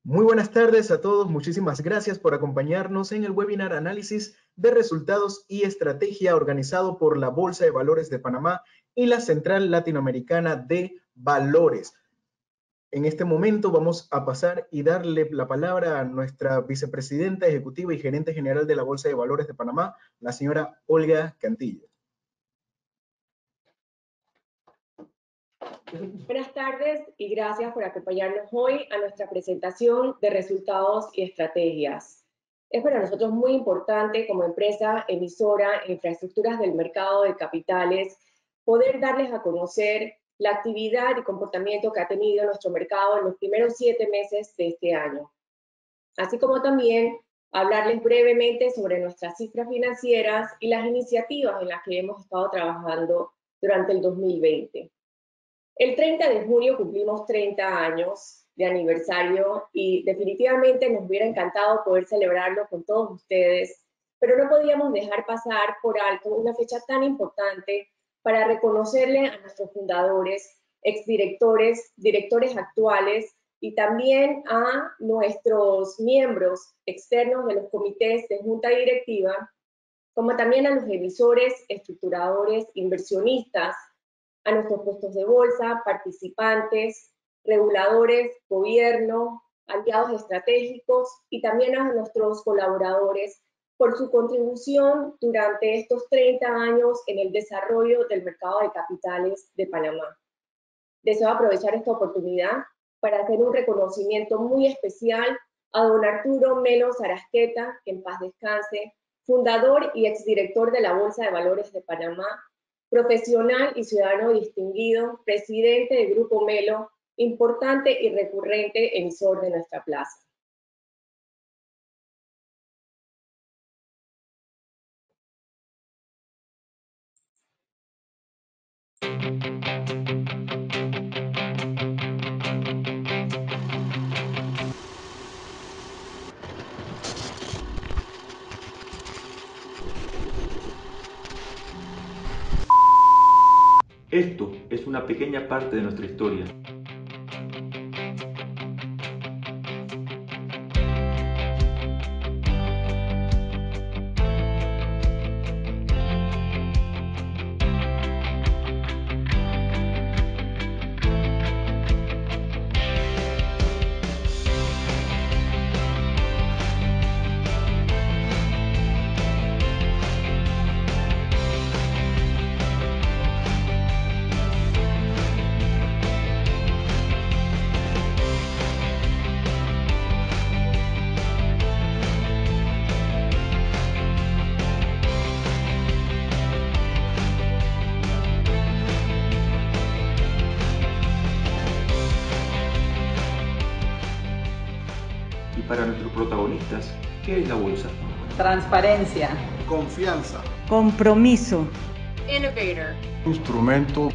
Muy buenas tardes a todos. Muchísimas gracias por acompañarnos en el webinar Análisis de Resultados y Estrategia organizado por la Bolsa de Valores de Panamá y la Central Latinoamericana de Valores. En este momento vamos a pasar y darle la palabra a nuestra vicepresidenta ejecutiva y gerente general de la Bolsa de Valores de Panamá, la señora Olga Cantillo. Buenas tardes y gracias por acompañarnos hoy a nuestra presentación de resultados y estrategias. Es para nosotros muy importante como empresa emisora en infraestructuras del mercado de capitales poder darles a conocer la actividad y comportamiento que ha tenido nuestro mercado en los primeros 7 meses de este año. Así como también hablarles brevemente sobre nuestras cifras financieras y las iniciativas en las que hemos estado trabajando durante el 2020. El 30 de junio cumplimos 30 años de aniversario y definitivamente nos hubiera encantado poder celebrarlo con todos ustedes, pero no podíamos dejar pasar por alto una fecha tan importante para reconocerle a nuestros fundadores, exdirectores, directores actuales y también a nuestros miembros externos de los comités de junta directiva, como también a los emisores, estructuradores, inversionistas, a nuestros puestos de bolsa, participantes, reguladores, gobierno, aliados estratégicos y también a nuestros colaboradores por su contribución durante estos 30 años en el desarrollo del mercado de capitales de Panamá. Deseo aprovechar esta oportunidad para hacer un reconocimiento muy especial a don Arturo Melo Sarasqueta, que en paz descanse, fundador y exdirector de la Bolsa de Valores de Panamá, profesional y ciudadano distinguido, presidente del Grupo Melo, importante y recurrente emisor de nuestra plaza. Esto es una pequeña parte de nuestra historia. Y para nuestros protagonistas, ¿qué es la bolsa? Transparencia. Confianza. Compromiso. Innovator. Instrumento.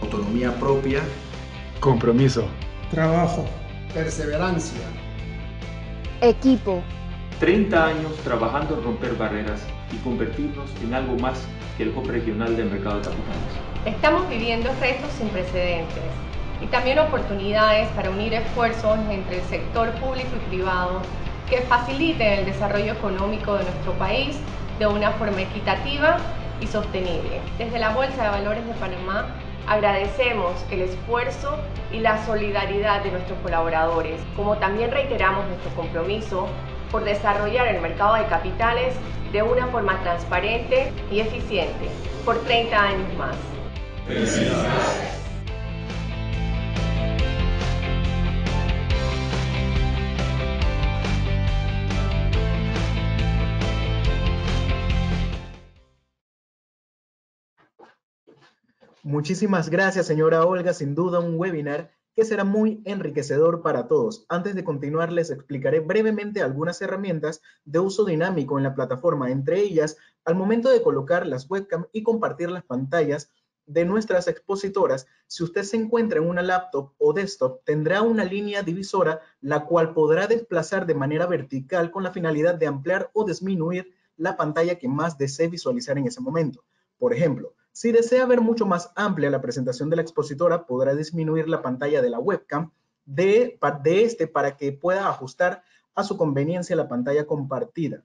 Autonomía propia. Compromiso. Trabajo. Perseverancia. Equipo. 30 años trabajando en romper barreras y convertirnos en algo más que el hub regional del mercado de capitales. Estamos viviendo retos sin precedentes y también oportunidades para unir esfuerzos entre el sector público y privado que faciliten el desarrollo económico de nuestro país de una forma equitativa y sostenible. Desde la Bolsa de Valores de Panamá agradecemos el esfuerzo y la solidaridad de nuestros colaboradores, como también reiteramos nuestro compromiso por desarrollar el mercado de capitales de una forma transparente y eficiente por 30 años más. Felicidades. Muchísimas gracias, señora Olga. Sin duda un webinar que será muy enriquecedor para todos. Antes de continuar, les explicaré brevemente algunas herramientas de uso dinámico en la plataforma, entre ellas, al momento de colocar las webcam y compartir las pantallas de nuestras expositoras, si usted se encuentra en una laptop o desktop, tendrá una línea divisora, la cual podrá desplazar de manera vertical con la finalidad de ampliar o disminuir la pantalla que más desee visualizar en ese momento. Por ejemplo, si desea ver mucho más amplia la presentación de la expositora, podrá disminuir la pantalla de la webcam de este para que pueda ajustar a su conveniencia la pantalla compartida.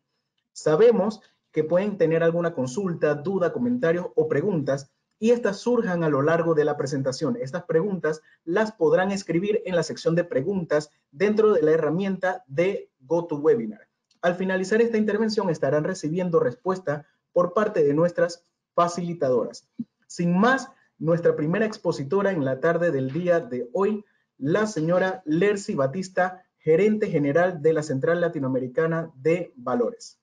Sabemos que pueden tener alguna consulta, duda, comentarios o preguntas y estas surjan a lo largo de la presentación. Estas preguntas las podrán escribir en la sección de preguntas dentro de la herramienta de GoToWebinar. Al finalizar esta intervención estarán recibiendo respuesta por parte de nuestras facilitadoras. Sin más, nuestra primera expositora en la tarde del día de hoy, la señora Lercy Batista, gerente general de la Central Latinoamericana de Valores.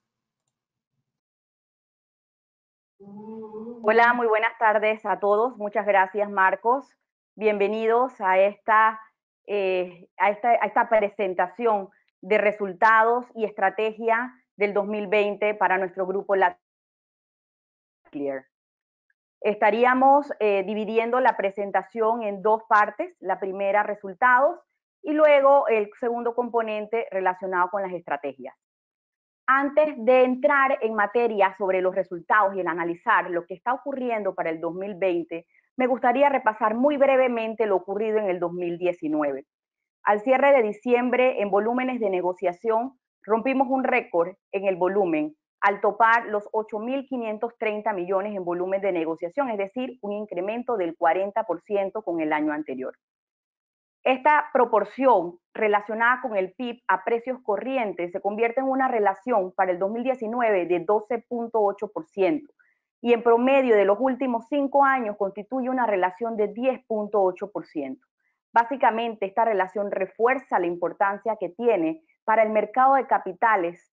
Hola, muy buenas tardes a todos. Muchas gracias, Marcos. Bienvenidos a esta presentación de resultados y estrategia del 2020 para nuestro grupo LatClear. Estaríamos dividiendo la presentación en dos partes. La primera, resultados, y luego el segundo componente relacionado con las estrategias. Antes de entrar en materia sobre los resultados y el analizar lo que está ocurriendo para el 2020, me gustaría repasar muy brevemente lo ocurrido en el 2019. Al cierre de diciembre, en volúmenes de negociación, rompimos un récord en el volumen al topar los 8.530 millones en volumen de negociación, es decir, un incremento del 40% con el año anterior. Esta proporción relacionada con el PIB a precios corrientes se convierte en una relación para el 2019 de 12.8% y en promedio de los últimos 5 años constituye una relación de 10.8%. Básicamente, esta relación refuerza la importancia que tiene para el mercado de capitales,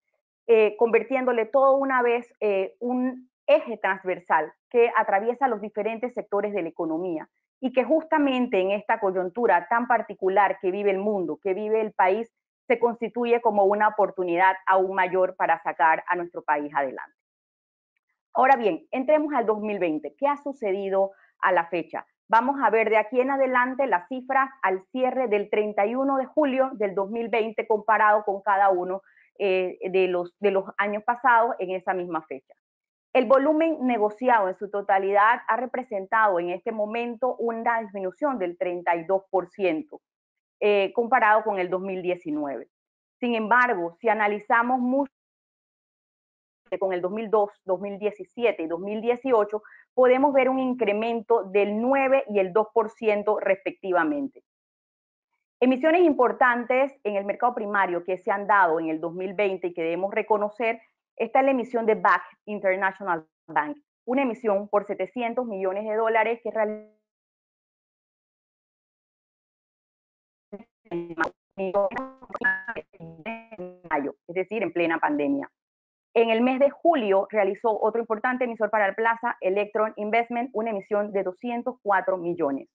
convirtiéndole todo una vez un eje transversal que atraviesa los diferentes sectores de la economía y que justamente en esta coyuntura tan particular que vive el mundo, que vive el país, se constituye como una oportunidad aún mayor para sacar a nuestro país adelante. Ahora bien, entremos al 2020. ¿Qué ha sucedido a la fecha? Vamos a ver de aquí en adelante las cifras al cierre del 31 de julio del 2020 comparado con cada uno de los años pasados en esa misma fecha. El volumen negociado en su totalidad ha representado en este momento una disminución del 32% comparado con el 2019. Sin embargo, si analizamos mucho con el 2002, 2017 y 2018, podemos ver un incremento del 9 y el 2% respectivamente. Emisiones importantes en el mercado primario que se han dado en el 2020 y que debemos reconocer, está la emisión de BAC, International Bank, una emisión por $700 millones que realizó en mayo, es decir, en plena pandemia. En el mes de julio realizó otro importante emisor para el Plaza, Electron Investment, una emisión de 204 millones.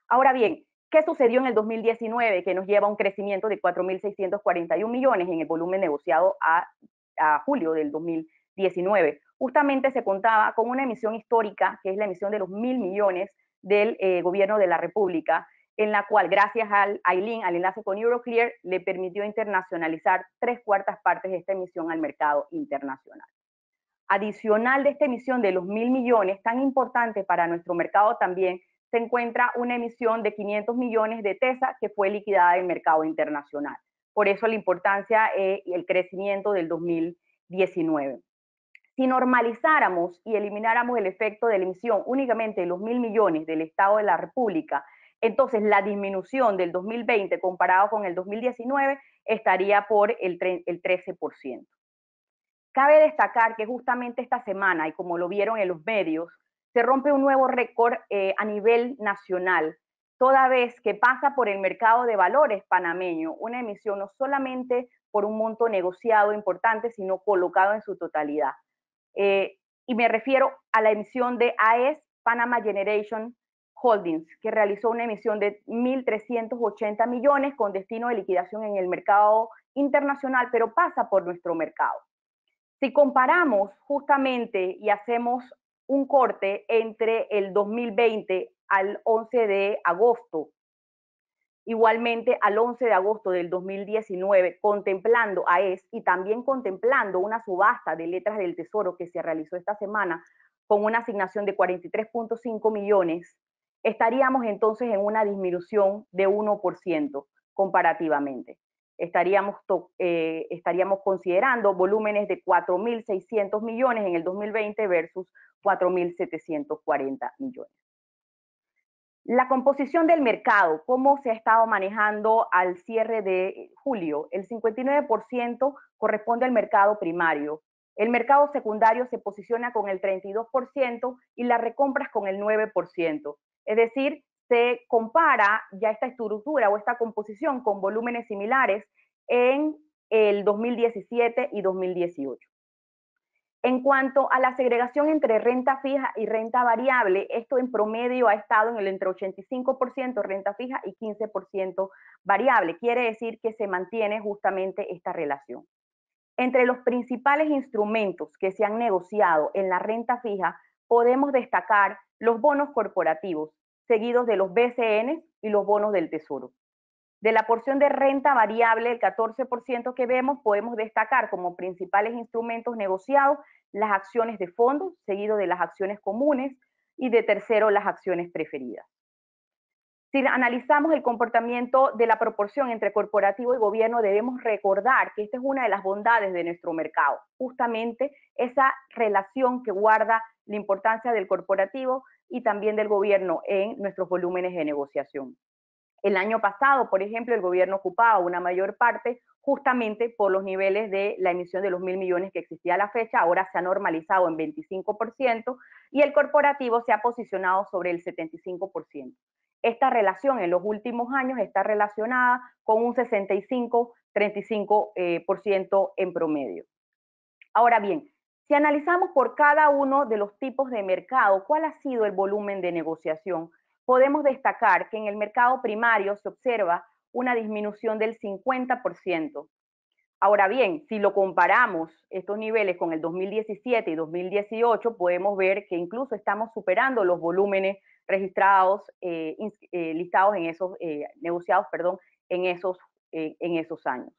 Ahora bien, ¿qué sucedió en el 2019 que nos lleva a un crecimiento de 4.641 millones en el volumen negociado a julio del 2019? Justamente se contaba con una emisión histórica, que es la emisión de los 1.000 millones del gobierno de la República, en la cual, gracias al ILIN, al enlace con Euroclear, le permitió internacionalizar 3/4 partes de esta emisión al mercado internacional. Adicional de esta emisión de los 1.000 millones, tan importante para nuestro mercado también, se encuentra una emisión de 500 millones de TESA que fue liquidada en el mercado internacional. Por eso la importancia y el crecimiento del 2019. Si normalizáramos y elimináramos el efecto de la emisión únicamente de los 1.000 millones del Estado de la República, entonces la disminución del 2020 comparado con el 2019 estaría por el 13%. Cabe destacar que justamente esta semana, y como lo vieron en los medios, se rompe un nuevo récord a nivel nacional, toda vez que pasa por el mercado de valores panameño, una emisión no solamente por un monto negociado importante, sino colocado en su totalidad. Y me refiero a la emisión de AES, Panama Generation Holdings, que realizó una emisión de 1.380 millones con destino de liquidación en el mercado internacional, pero pasa por nuestro mercado. Si comparamos justamente y hacemos un corte entre el 2020 al 11 de agosto, igualmente al 11 de agosto del 2019, contemplando AES y también contemplando una subasta de letras del Tesoro que se realizó esta semana con una asignación de 43.5 millones, estaríamos entonces en una disminución de 1%. comparativamente. Estaríamos considerando volúmenes de 4.600 millones en el 2020 versus 4.740 millones. La composición del mercado, ¿cómo se ha estado manejando al cierre de julio? El 59% corresponde al mercado primario. El mercado secundario se posiciona con el 32% y las recompras con el 9%. Es decir, se compara ya esta estructura o esta composición con volúmenes similares en el 2017 y 2018. En cuanto a la segregación entre renta fija y renta variable, esto en promedio ha estado en el entre 85% renta fija y 15% variable. Quiere decir que se mantiene justamente esta relación. Entre los principales instrumentos que se han negociado en la renta fija, podemos destacar los bonos corporativos, seguidos de los BCN y los bonos del Tesoro. De la porción de renta variable, el 14% que vemos, podemos destacar como principales instrumentos negociados las acciones de fondos, seguido de las acciones comunes, y de tercero, las acciones preferidas. Si analizamos el comportamiento de la proporción entre corporativo y gobierno, debemos recordar que esta es una de las bondades de nuestro mercado, justamente esa relación que guarda la importancia del corporativo y también del gobierno en nuestros volúmenes de negociación. El año pasado, por ejemplo, el gobierno ocupaba una mayor parte justamente por los niveles de la emisión de los 1.000 millones que existía a la fecha, ahora se ha normalizado en 25% y el corporativo se ha posicionado sobre el 75%. Esta relación en los últimos años está relacionada con un 65-35% en promedio. Ahora bien, si analizamos por cada uno de los tipos de mercado, ¿cuál ha sido el volumen de negociación? Podemos destacar que en el mercado primario se observa una disminución del 50%. Ahora bien, si lo comparamos estos niveles con el 2017 y 2018, podemos ver que incluso estamos superando los volúmenes registrados, listados en esos, negociados, perdón, en esos años.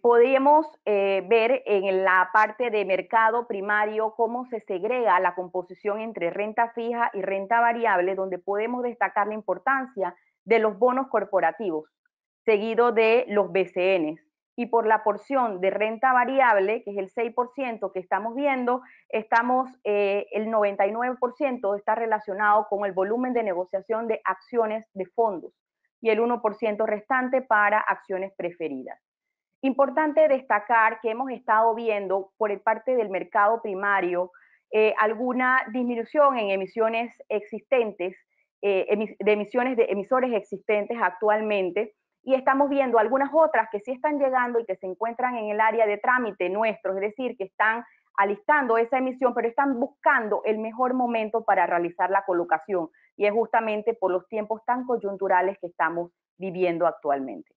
Podemos ver en la parte de mercado primario cómo se segrega la composición entre renta fija y renta variable, donde podemos destacar la importancia de los bonos corporativos, seguido de los BCNs. Y por la porción de renta variable, que es el 6% que estamos viendo, el 99% está relacionado con el volumen de negociación de acciones de fondos y el 1% restante para acciones preferidas. Importante destacar que hemos estado viendo por parte del mercado primario alguna disminución en emisiones existentes, de emisiones de emisores existentes actualmente, y estamos viendo algunas otras que sí están llegando y que se encuentran en el área de trámite nuestro, es decir, que están alistando esa emisión, pero están buscando el mejor momento para realizar la colocación, y es justamente por los tiempos tan coyunturales que estamos viviendo actualmente.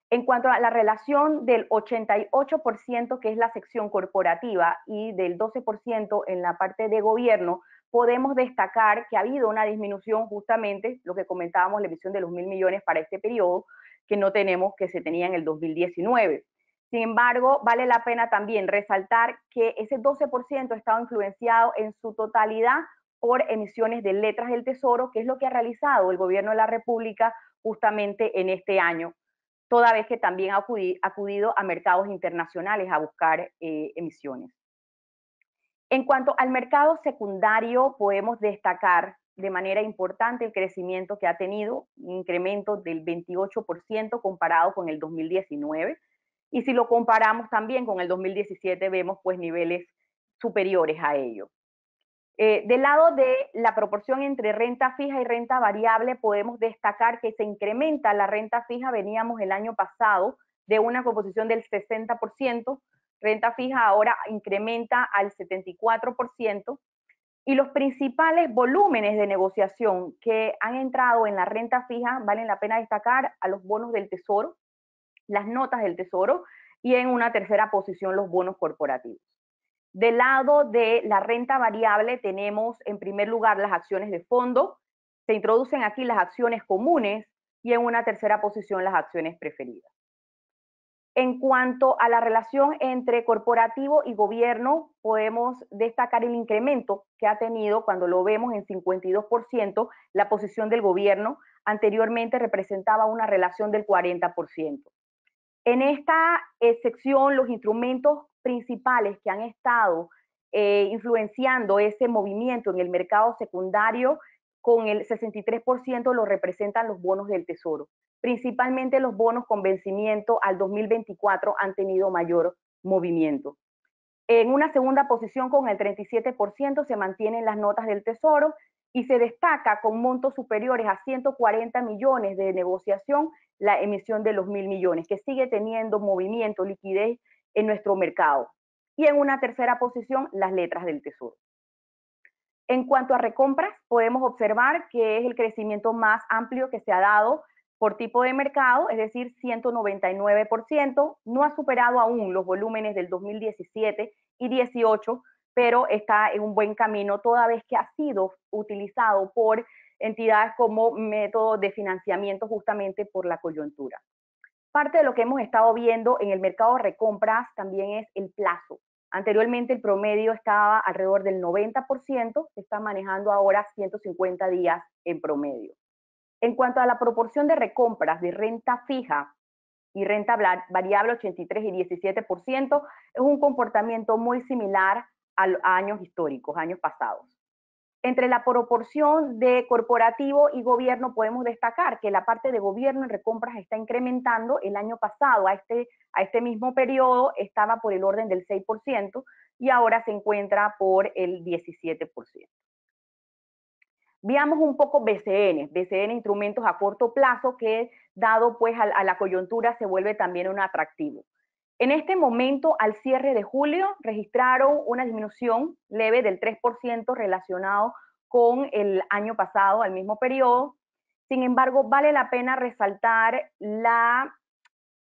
En cuanto a la relación del 88%, que es la sección corporativa, y del 12% en la parte de gobierno, podemos destacar que ha habido una disminución justamente, lo que comentábamos, la emisión de los 1.000 millones para este periodo, que no tenemos, que se tenía en el 2019. Sin embargo, vale la pena también resaltar que ese 12% ha estado influenciado en su totalidad por emisiones de letras del Tesoro, que es lo que ha realizado el gobierno de la República justamente en este año, toda vez que también ha acudido a mercados internacionales a buscar emisiones. En cuanto al mercado secundario, podemos destacar de manera importante el crecimiento que ha tenido, un incremento del 28% comparado con el 2019, y si lo comparamos también con el 2017 vemos pues niveles superiores a ello. Del lado de la proporción entre renta fija y renta variable, podemos destacar que se incrementa la renta fija. Veníamos el año pasado de una composición del 60%, renta fija ahora incrementa al 74%, y los principales volúmenes de negociación que han entrado en la renta fija, valen la pena destacar a los bonos del Tesoro, las notas del Tesoro, y en una tercera posición los bonos corporativos. Del lado de la renta variable tenemos en primer lugar las acciones de fondo, se introducen aquí las acciones comunes y en una tercera posición las acciones preferidas. En cuanto a la relación entre corporativo y gobierno, podemos destacar el incremento que ha tenido cuando lo vemos en 52% la posición del gobierno anteriormente representaba una relación del 40%. En esta sección, los instrumentos principales que han estado influenciando ese movimiento en el mercado secundario, con el 63% lo representan los bonos del Tesoro. Principalmente los bonos con vencimiento al 2024 han tenido mayor movimiento. En una segunda posición, con el 37%, se mantienen las notas del Tesoro y se destaca con montos superiores a 140 millones de negociación la emisión de los 1.000 millones, que sigue teniendo movimiento, liquidez en nuestro mercado. Y en una tercera posición, las letras del Tesoro. En cuanto a recompras, podemos observar que es el crecimiento más amplio que se ha dado por tipo de mercado, es decir, 199%, no ha superado aún los volúmenes del 2017 y 18, pero está en un buen camino toda vez que ha sido utilizado por entidades como método de financiamiento justamente por la coyuntura. Parte de lo que hemos estado viendo en el mercado de recompras también es el plazo. Anteriormente el promedio estaba alrededor del 90%, se está manejando ahora 150 días en promedio. En cuanto a la proporción de recompras de renta fija y renta variable, 83 y 17%, es un comportamiento muy similar a años históricos, años pasados. Entre la proporción de corporativo y gobierno podemos destacar que la parte de gobierno en recompras está incrementando. El año pasado, a este mismo periodo, estaba por el orden del 6% y ahora se encuentra por el 17%. Veamos un poco BCN, instrumentos a corto plazo que, dado pues a la coyuntura, se vuelve también un atractivo. En este momento, al cierre de julio, registraron una disminución leve del 3% relacionado con el año pasado, al mismo periodo. Sin embargo, vale la pena resaltar las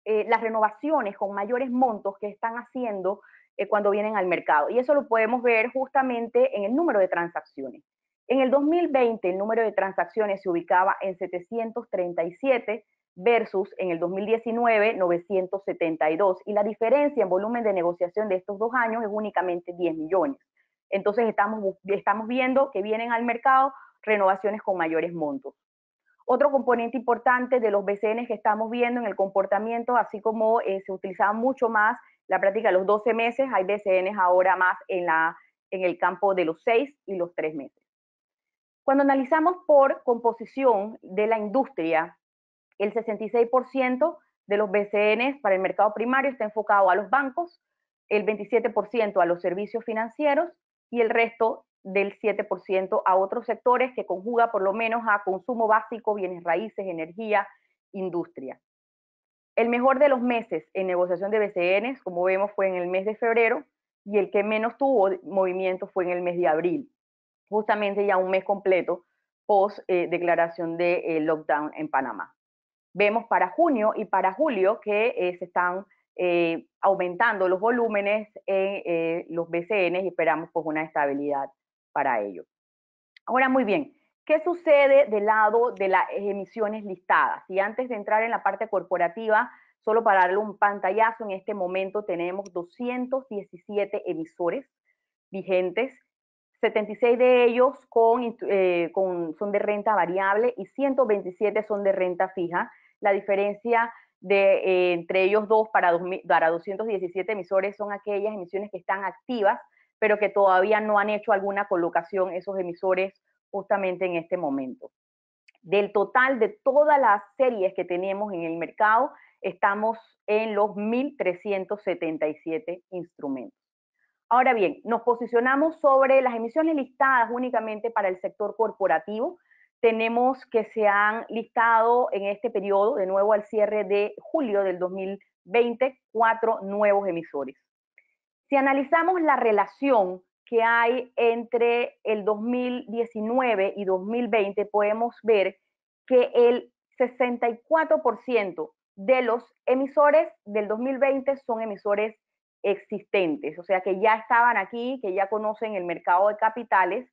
renovaciones con mayores montos que están haciendo cuando vienen al mercado. Y eso lo podemos ver justamente en el número de transacciones. En el 2020, el número de transacciones se ubicaba en 737 versus en el 2019, 972. Y la diferencia en volumen de negociación de estos 2 años es únicamente 10 millones. Entonces estamos viendo que vienen al mercado renovaciones con mayores montos. Otro componente importante de los BCN que estamos viendo en el comportamiento, así como se utilizaba mucho más la práctica de los 12 meses, hay BCN ahora más en el campo de los 6 y los 3 meses. Cuando analizamos por composición de la industria, el 66% de los BCN para el mercado primario está enfocado a los bancos, el 27% a los servicios financieros y el resto del 7% a otros sectores que conjuga por lo menos a consumo básico, bienes raíces, energía, industria. El mejor de los meses en negociación de BCN, como vemos, fue en el mes de febrero y el que menos tuvo movimiento fue en el mes de abril, justamente ya un mes completo post declaración de lockdown en Panamá. Vemos para junio y para julio que se están aumentando los volúmenes en los BCN y esperamos pues una estabilidad para ello. Ahora, muy bien, ¿qué sucede del lado de las emisiones listadas? Y antes de entrar en la parte corporativa, solo para darle un pantallazo, en este momento tenemos 217 emisores vigentes, 76 de ellos son de renta variable y 127 son de renta fija. La diferencia entre ellos dos para 217 emisores son aquellas emisiones que están activas, pero que todavía no han hecho alguna colocación esos emisores justamente en este momento. Del total de todas las series que tenemos en el mercado, estamos en los 1.377 instrumentos. Ahora bien, nos posicionamos sobre las emisiones listadas únicamente para el sector corporativo. Tenemos que se han listado en este periodo, de nuevo al cierre de julio del 2020, 4 nuevos emisores. Si analizamos la relación que hay entre el 2019 y 2020, podemos ver que el 64% de los emisores del 2020 son emisores existentes, o sea que ya estaban aquí, que ya conocen el mercado de capitales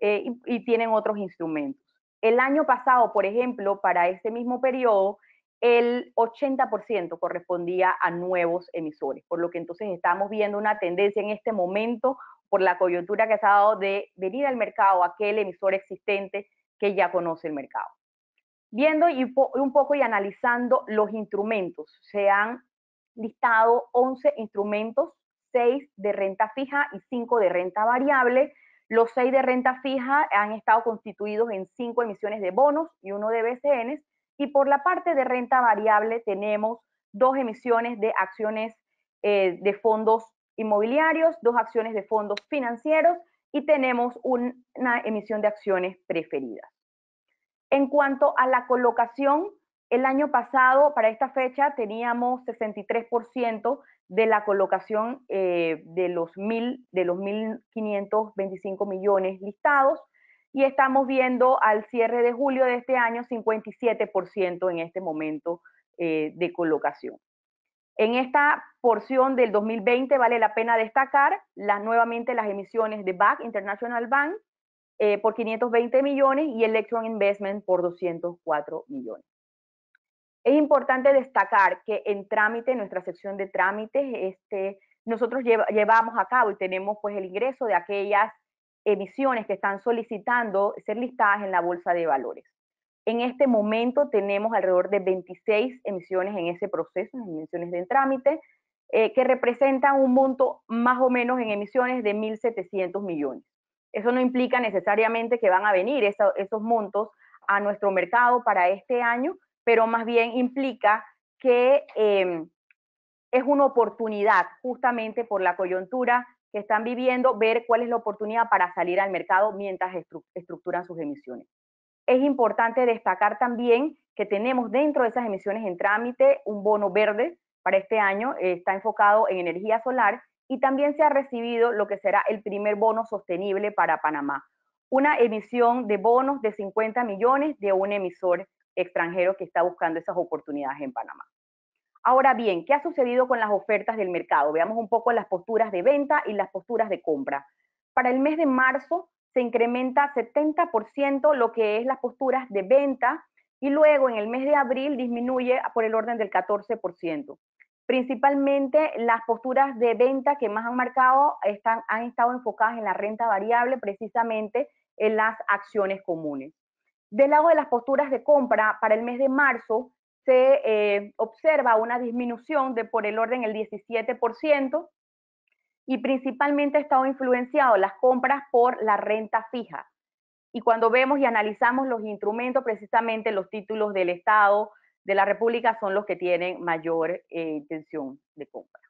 y tienen otros instrumentos. El año pasado, por ejemplo, para ese mismo periodo, el 80% correspondía a nuevos emisores, por lo que entonces estamos viendo una tendencia en este momento por la coyuntura que se ha dado de venir al mercado aquel emisor existente que ya conoce el mercado. Viendo un poco y analizando los instrumentos, se han listado 11 instrumentos, 6 de renta fija y 5 de renta variable. Los 6 de renta fija han estado constituidos en 5 emisiones de bonos y 1 de BCNs, y por la parte de renta variable tenemos 2 emisiones de acciones de fondos inmobiliarios, 2 acciones de fondos financieros y tenemos una emisión de acciones preferidas. En cuanto a la colocación, el año pasado, para esta fecha, teníamos 63% de la colocación de los 1.525 millones listados, y estamos viendo al cierre de julio de este año 57% en este momento de colocación. En esta porción del 2020 vale la pena destacar nuevamente las emisiones de BAC, International Bank, por 520 millones y Electron Investment por 204 millones. Es importante destacar que en trámite, en nuestra sección de trámites, nosotros llevamos a cabo y tenemos pues el ingreso de aquellas emisiones que están solicitando ser listadas en la Bolsa de Valores. En este momento tenemos alrededor de 26 emisiones en ese proceso, emisiones de trámite, que representan un monto más o menos en emisiones de 1.700 millones. Eso no implica necesariamente que van a venir esos montos a nuestro mercado para este año, pero más bien implica que es una oportunidad, justamente por la coyuntura que están viviendo, ver cuál es la oportunidad para salir al mercado mientras estructuran sus emisiones. Es importante destacar también que tenemos dentro de esas emisiones en trámite un bono verde para este año, está enfocado en energía solar, y también se ha recibido lo que será el primer bono sostenible para Panamá, una emisión de bonos de 50 millones de un emisor extranjero que está buscando esas oportunidades en Panamá. Ahora bien, ¿qué ha sucedido con las ofertas del mercado? Veamos un poco las posturas de venta y las posturas de compra. Para el mes de marzo se incrementa 70% lo que es las posturas de venta, y luego en el mes de abril disminuye por el orden del 14%. Principalmente las posturas de venta que más han marcado han estado enfocadas en la renta variable, precisamente en las acciones comunes. Del lado de las posturas de compra, para el mes de marzo se observa una disminución de por el orden del 17%, y principalmente ha estado influenciado las compras por la renta fija. Y cuando vemos y analizamos los instrumentos, precisamente los títulos del Estado de la República son los que tienen mayor intención de compra.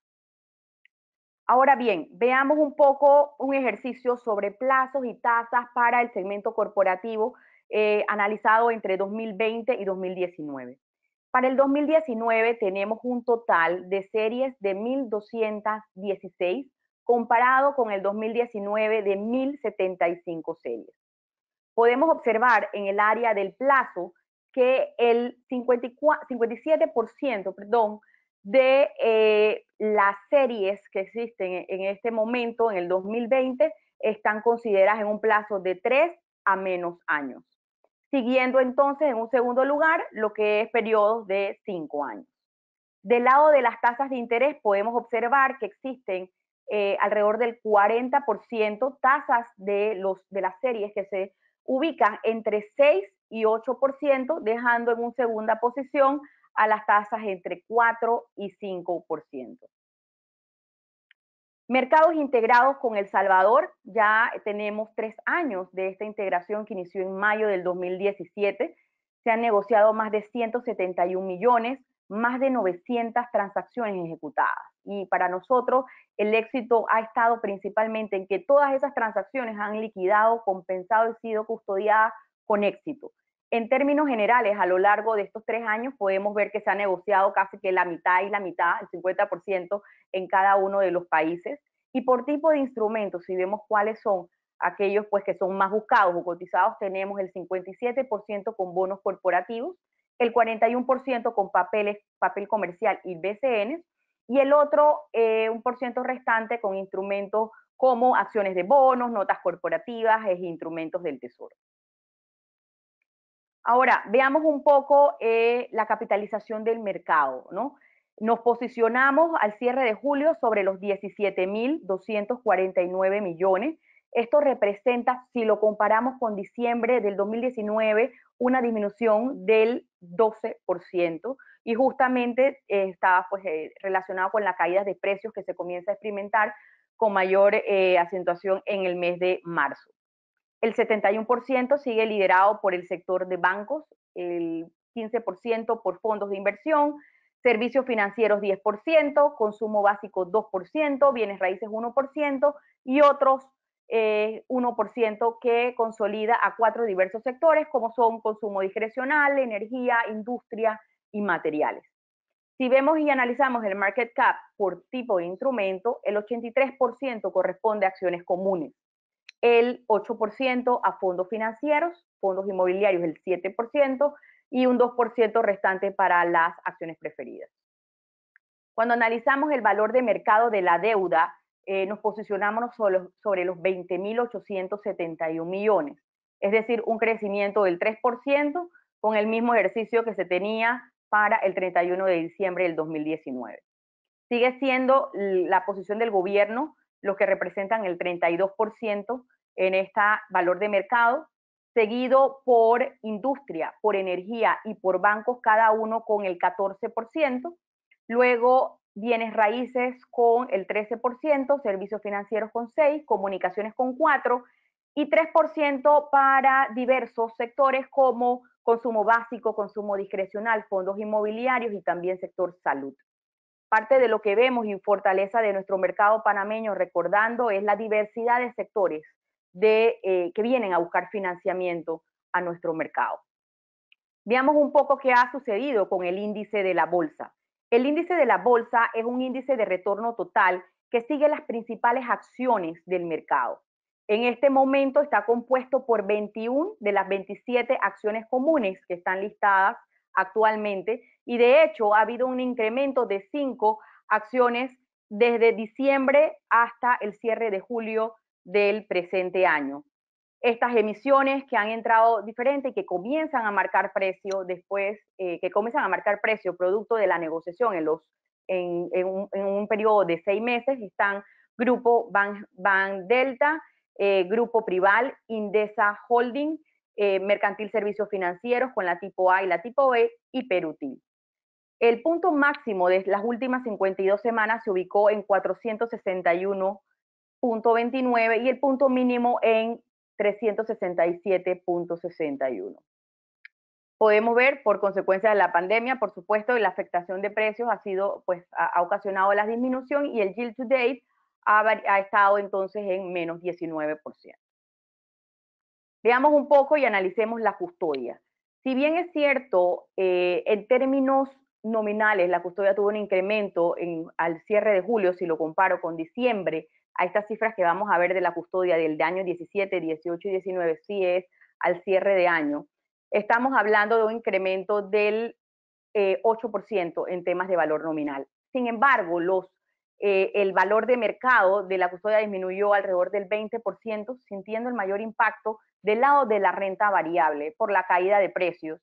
Ahora bien, veamos un poco un ejercicio sobre plazos y tasas para el segmento corporativo analizado entre 2020 y 2019. Para el 2019 tenemos un total de series de 1.216 comparado con el 2019 de 1.075 series. Podemos observar en el área del plazo que el 57% de las series que existen en este momento, en el 2020, están consideradas en un plazo de 3 a menos años. Siguiendo entonces en un segundo lugar lo que es periodos de 5 años. Del lado de las tasas de interés podemos observar que existen alrededor del 40% tasas de las series que se ubican entre 6 y 8%, dejando en una segunda posición a las tasas entre 4 y 5%. Mercados integrados con El Salvador, ya tenemos 3 años de esta integración que inició en mayo del 2017. Se han negociado más de 171 millones, más de 900 transacciones ejecutadas. Y para nosotros el éxito ha estado principalmente en que todas esas transacciones han liquidado, compensado y sido custodiadas con éxito. En términos generales, a lo largo de estos 3 años podemos ver que se ha negociado casi que la mitad y la mitad, el 50% en cada uno de los países. Y por tipo de instrumentos, si vemos cuáles son aquellos pues, que son más buscados o cotizados, tenemos el 57% con bonos corporativos, el 41% con papel comercial y BCNs, y el otro 1% restante con instrumentos como acciones de bonos, notas corporativas e instrumentos del Tesoro. Ahora, veamos un poco la capitalización del mercado, ¿no? Nos posicionamos al cierre de julio sobre los 17.249 millones. Esto representa, si lo comparamos con diciembre del 2019, una disminución del 12%, y justamente está pues, relacionado con la caída de precios que se comienza a experimentar con mayor acentuación en el mes de marzo. El 71% sigue liderado por el sector de bancos, el 15% por fondos de inversión, servicios financieros 10%, consumo básico 2%, bienes raíces 1% y otros 1% que consolida a 4 diversos sectores como son consumo discrecional, energía, industria y materiales. Si vemos y analizamos el market cap por tipo de instrumento, el 83% corresponde a acciones comunes, el 8% a fondos financieros, fondos inmobiliarios el 7% y un 2% restante para las acciones preferidas. Cuando analizamos el valor de mercado de la deuda, nos posicionamos sobre los 20.871 millones, es decir, un crecimiento del 3% con el mismo ejercicio que se tenía para el 31 de diciembre del 2019. Sigue siendo la posición del gobierno los que representan el 32% en este valor de mercado, seguido por industria, por energía y por bancos, cada uno con el 14%. Luego, bienes raíces con el 13%, servicios financieros con 6%, comunicaciones con 4% y 3% para diversos sectores como consumo básico, consumo discrecional, fondos inmobiliarios y también sector salud. Parte de lo que vemos y fortaleza de nuestro mercado panameño, recordando, es la diversidad de sectores que vienen a buscar financiamiento a nuestro mercado. Veamos un poco qué ha sucedido con el índice de la bolsa. El índice de la bolsa es un índice de retorno total que sigue las principales acciones del mercado. En este momento está compuesto por 21 de las 27 acciones comunes que están listadas actualmente, y de hecho ha habido un incremento de 5 acciones desde diciembre hasta el cierre de julio del presente año. Estas emisiones que han entrado diferentes y que comienzan a marcar precio después, que comienzan a marcar precio producto de la negociación en un periodo de 6 meses, están Grupo Bandelta, Grupo Prival, Indesa Holding, Mercantil Servicios Financieros con la tipo A y la tipo B y Perutil. El punto máximo de las últimas 52 semanas se ubicó en 461.29 y el punto mínimo en 367.61. Podemos ver, por consecuencia de la pandemia, por supuesto, la afectación de precios ha ocasionado la disminución, y el yield to date ha estado entonces en menos 19%. Veamos un poco y analicemos la custodia. Si bien es cierto, en términos nominales, la custodia tuvo un incremento al cierre de julio, si lo comparo con diciembre, a estas cifras que vamos a ver de la custodia del año 17, 18 y 19, sí es al cierre de año, estamos hablando de un incremento del 8% en temas de valor nominal. Sin embargo, el valor de mercado de la custodia disminuyó alrededor del 20%, sintiendo el mayor impacto del lado de la renta variable por la caída de precios,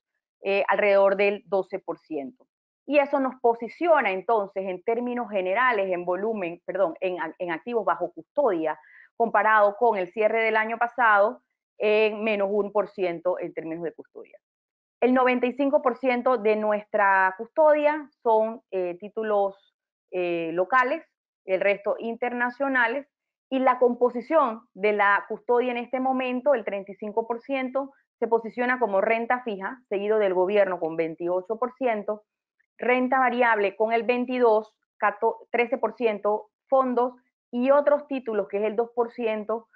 alrededor del 12%. Y eso nos posiciona entonces en términos generales en activos bajo custodia, comparado con el cierre del año pasado, en menos 1% en términos de custodia. El 95% de nuestra custodia son títulos locales, el resto internacionales, y la composición de la custodia en este momento, el 35%, se posiciona como renta fija, seguido del gobierno con 28%, renta variable con el 22%, 13%, fondos y otros títulos, que es el 2%,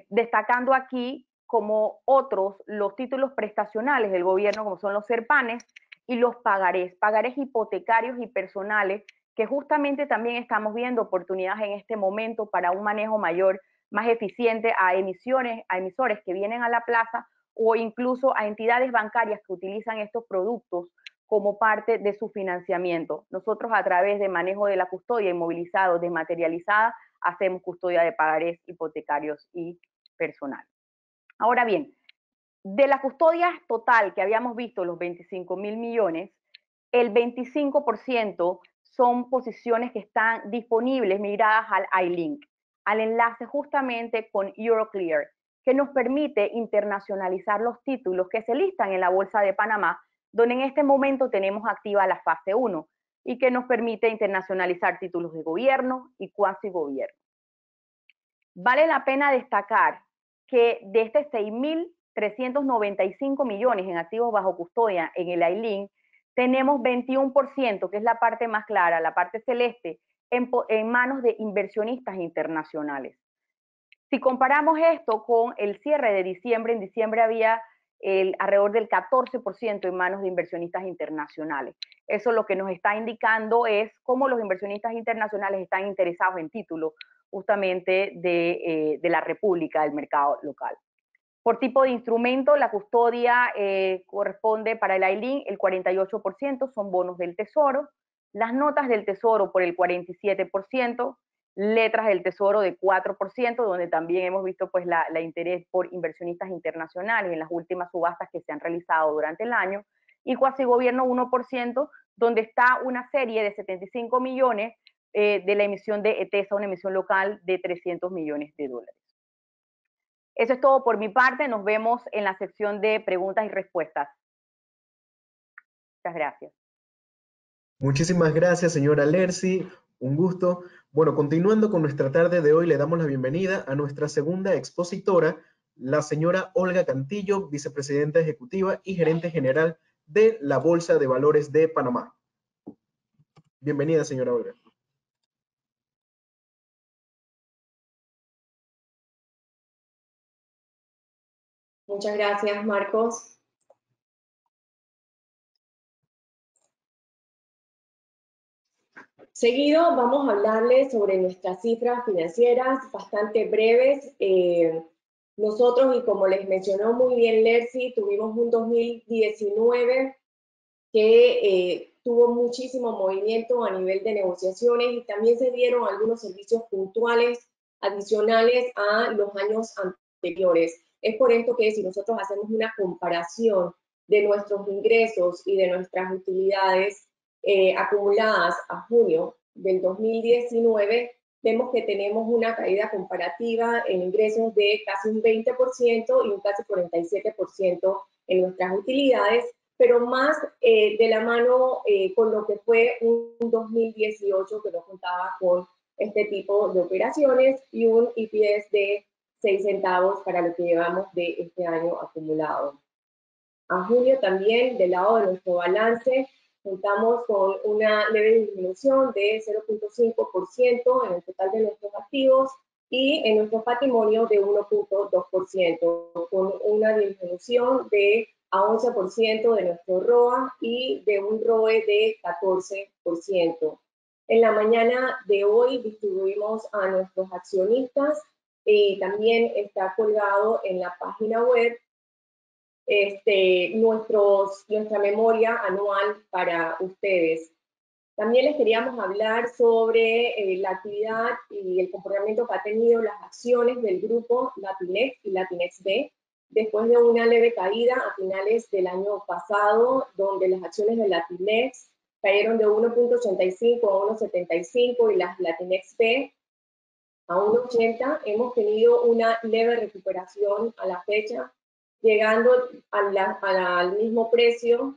destacando aquí como otros los títulos prestacionales del gobierno, como son los CERPANES y los pagarés hipotecarios y personales, que justamente también estamos viendo oportunidades en este momento para un manejo mayor, más eficiente a emisores que vienen a la plaza, o incluso a entidades bancarias que utilizan estos productos como parte de su financiamiento. Nosotros, a través de manejo de la custodia inmovilizada, desmaterializada, hacemos custodia de pagarés hipotecarios y personal. Ahora bien, de la custodia total que habíamos visto, los 25.000 millones, el 25% son posiciones que están disponibles migradas al iLink. al enlace justamente con Euroclear, que nos permite internacionalizar los títulos que se listan en la Bolsa de Panamá, donde en este momento tenemos activa la fase 1 y que nos permite internacionalizar títulos de gobierno y cuasi gobierno. Vale la pena destacar que de este 6.395 millones en activos bajo custodia en el ILIN, tenemos 21%, que es la parte más clara, la parte celeste, en manos de inversionistas internacionales. Si comparamos esto con el cierre de diciembre, en diciembre había alrededor del 14% en manos de inversionistas internacionales. Eso lo que nos está indicando es cómo los inversionistas internacionales están interesados en títulos justamente de la República, del mercado local. Por tipo de instrumento, la custodia corresponde para el ILIN, el 48% son bonos del Tesoro, las notas del Tesoro por el 47%, letras del Tesoro de 4%, donde también hemos visto pues la interés por inversionistas internacionales en las últimas subastas que se han realizado durante el año, y cuasi gobierno 1%, donde está una serie de 75 millones de la emisión de ETESA, una emisión local de 300 millones de dólares. Eso es todo por mi parte. Nos vemos en la sección de preguntas y respuestas. Muchas gracias. Muchísimas gracias, señora Lercy. Un gusto. Bueno, continuando con nuestra tarde de hoy, le damos la bienvenida a nuestra segunda expositora, la señora Olga Cantillo, vicepresidenta ejecutiva y gerente general de la Bolsa de Valores de Panamá. Bienvenida, señora Olga. Muchas gracias, Marcos. Seguido vamos a hablarles sobre nuestras cifras financieras bastante breves. Nosotros, y como les mencionó muy bien Lercy, tuvimos un 2019 que tuvo muchísimo movimiento a nivel de negociaciones y también se dieron algunos servicios puntuales adicionales a los años anteriores. Es por esto que si nosotros hacemos una comparación de nuestros ingresos y de nuestras utilidades acumuladas a junio del 2019, vemos que tenemos una caída comparativa en ingresos de casi un 20% y un casi 47% en nuestras utilidades, pero más de la mano con lo que fue un 2018 que no contaba con este tipo de operaciones y un EPS de 6 centavos para lo que llevamos de este año acumulado. A junio también, del lado de nuestro balance, contamos con una leve disminución de 0.5% en el total de nuestros activos y en nuestro patrimonio de 1.2%, con una disminución de a 11% de nuestro ROA y de un ROE de 14%. En la mañana de hoy distribuimos a nuestros accionistas y también está colgado en la página web nuestra memoria anual para ustedes. También les queríamos hablar sobre la actividad y el comportamiento que ha tenido las acciones del grupo Latinex y Latinex B después de una leve caída a finales del año pasado, donde las acciones de Latinex cayeron de 1.85 a 1.75 y las Latinex B a 1.80. Hemos tenido una leve recuperación a la fecha, llegando al mismo precio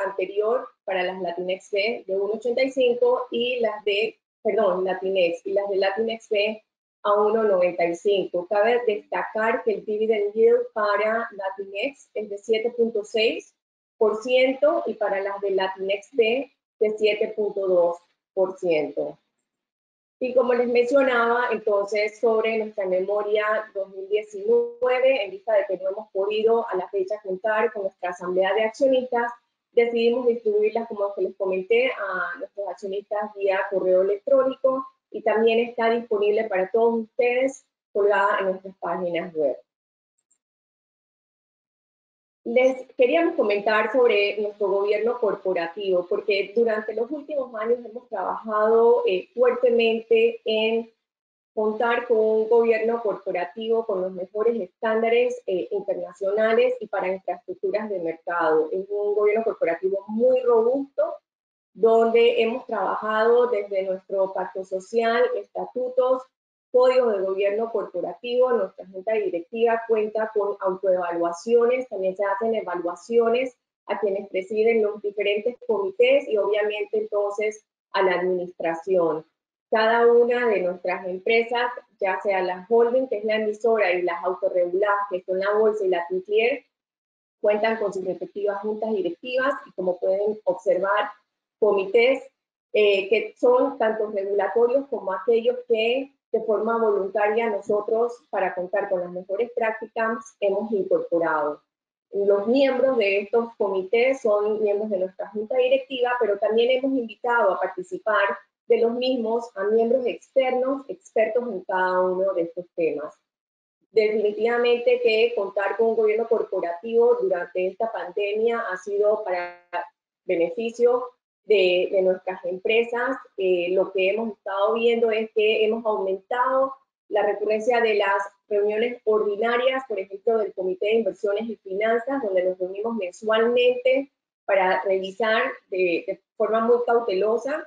anterior para las Latinex B de 1.85 y las de, Latinex, y las de Latinex B a 1.95. Cabe destacar que el dividend yield para Latinex es de 7.6% y para las de Latinex B de 7.2%. Y como les mencionaba, entonces, sobre nuestra memoria 2019, en vista de que no hemos podido a la fecha contar con nuestra asamblea de accionistas, decidimos distribuirlas, como que les comenté, a nuestros accionistas vía correo electrónico y también está disponible para todos ustedes colgada en nuestras páginas web. Les queríamos comentar sobre nuestro gobierno corporativo, porque durante los últimos años hemos trabajado fuertemente en contar con un gobierno corporativo con los mejores estándares internacionales y para infraestructuras de mercado. Es un gobierno corporativo muy robusto, donde hemos trabajado desde nuestro pacto social, estatutos, códigos de gobierno corporativo. Nuestra junta directiva cuenta con autoevaluaciones, también se hacen evaluaciones a quienes presiden los diferentes comités y obviamente entonces a la administración. Cada una de nuestras empresas, ya sea la holding, que es la emisora, y las autorreguladas, que son la bolsa y la clear, cuentan con sus respectivas juntas directivas y, como pueden observar, comités que son tanto regulatorios como aquellos que de forma voluntaria nosotros, para contar con las mejores prácticas, hemos incorporado. Los miembros de estos comités son miembros de nuestra junta directiva, pero también hemos invitado a participar de los mismos a miembros externos, expertos en cada uno de estos temas. Definitivamente que contar con un gobierno corporativo durante esta pandemia ha sido para beneficio de nuestras empresas. Lo que hemos estado viendo es que hemos aumentado la recurrencia de las reuniones ordinarias, por ejemplo, del Comité de Inversiones y Finanzas, donde nos reunimos mensualmente para revisar de forma muy cautelosa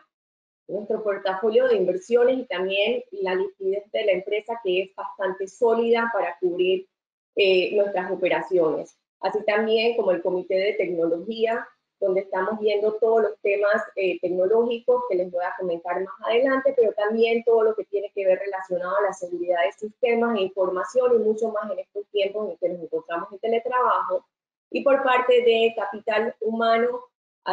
nuestro portafolio de inversiones y también la liquidez de la empresa, que es bastante sólida para cubrir nuestras operaciones. Así también como el Comité de Tecnología, donde estamos viendo todos los temas tecnológicos que les voy a comentar más adelante, pero también todo lo que tiene que ver relacionado a la seguridad de sistemas e información y mucho más en estos tiempos en que nos encontramos en teletrabajo. Y por parte de Capital Humano,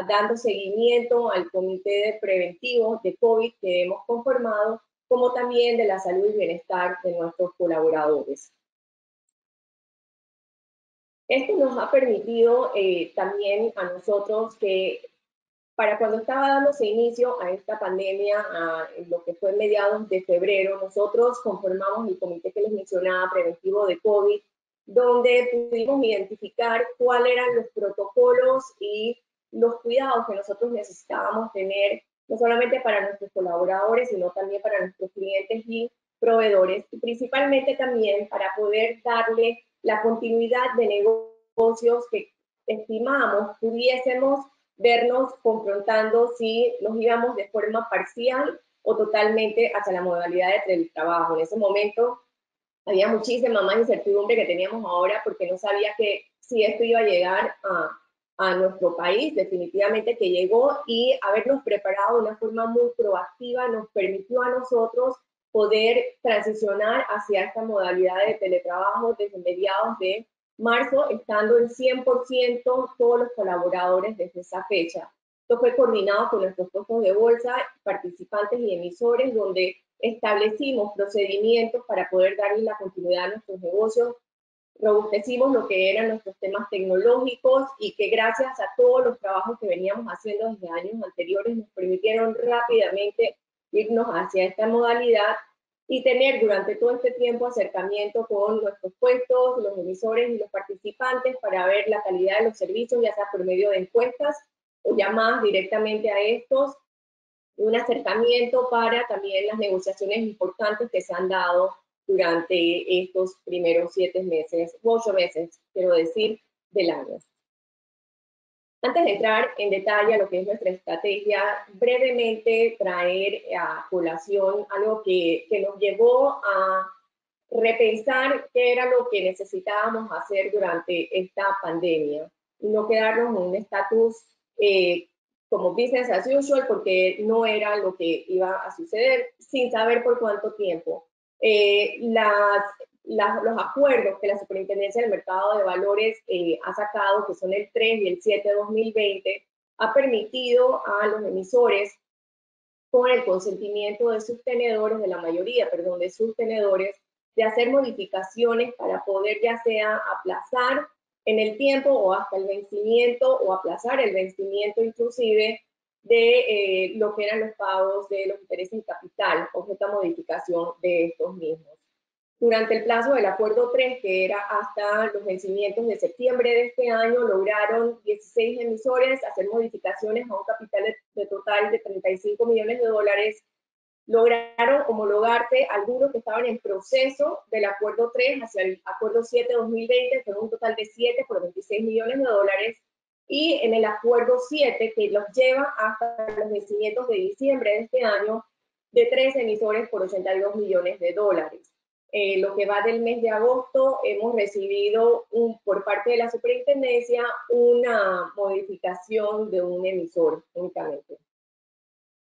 dando seguimiento al comité de preventivos de COVID que hemos conformado, como también de la salud y bienestar de nuestros colaboradores. Esto nos ha permitido también a nosotros que, para cuando estaba dándose inicio a esta pandemia, en lo que fue mediados de febrero, nosotros conformamos el comité que les mencionaba, preventivo de COVID, donde pudimos identificar cuáles eran los protocolos y los cuidados que nosotros necesitábamos tener, no solamente para nuestros colaboradores, sino también para nuestros clientes y proveedores, y principalmente también para poder darle la continuidad de negocios que estimamos pudiésemos vernos confrontando si nos íbamos de forma parcial o totalmente hacia la modalidad de teletrabajo. En ese momento había muchísima más incertidumbre que teníamos ahora, porque no sabía que si esto iba a llegar a nuestro país. Definitivamente que llegó, y habernos preparado de una forma muy proactiva nos permitió a nosotros poder transicionar hacia esta modalidad de teletrabajo desde mediados de marzo, estando en 100% todos los colaboradores desde esa fecha. Esto fue coordinado con nuestros puestos de bolsa, participantes y emisores, donde establecimos procedimientos para poder darle la continuidad a nuestros negocios, robustecimos lo que eran nuestros temas tecnológicos, y que gracias a todos los trabajos que veníamos haciendo desde años anteriores nos permitieron rápidamente irnos hacia esta modalidad y tener durante todo este tiempo acercamiento con nuestros puestos, los emisores y los participantes para ver la calidad de los servicios, ya sea por medio de encuestas o llamadas directamente a estos, un acercamiento para también las negociaciones importantes que se han dado durante estos primeros 7 meses, 8 meses, quiero decir, del año. Antes de entrar en detalle a lo que es nuestra estrategia, brevemente traer a colación algo que nos llevó a repensar qué era lo que necesitábamos hacer durante esta pandemia y no quedarnos en un estatus como business as usual, porque no era lo que iba a suceder, sin saber por cuánto tiempo. Los acuerdos que la Superintendencia del Mercado de Valores ha sacado, que son el 3 y el 7 de 2020, ha permitido a los emisores, con el consentimiento de sus tenedores, de la mayoría, perdón, de sus tenedores, de hacer modificaciones para poder ya sea aplazar en el tiempo o hasta el vencimiento, o aplazar el vencimiento inclusive de lo que eran los pagos de los intereses en capital, objeto a modificación de estos mismos. Durante el plazo del acuerdo 3, que era hasta los vencimientos de septiembre de este año, lograron 16 emisores hacer modificaciones a un capital de total de $35 millones. Lograron homologarse algunos que estaban en proceso del acuerdo 3 hacia el acuerdo 7-2020, con un total de 7 por $26 millones. Y en el acuerdo 7, que los lleva hasta los vencimientos de diciembre de este año, de 3 emisores por $82 millones. Lo que va del mes de agosto, hemos recibido por parte de la superintendencia una modificación de un emisor únicamente.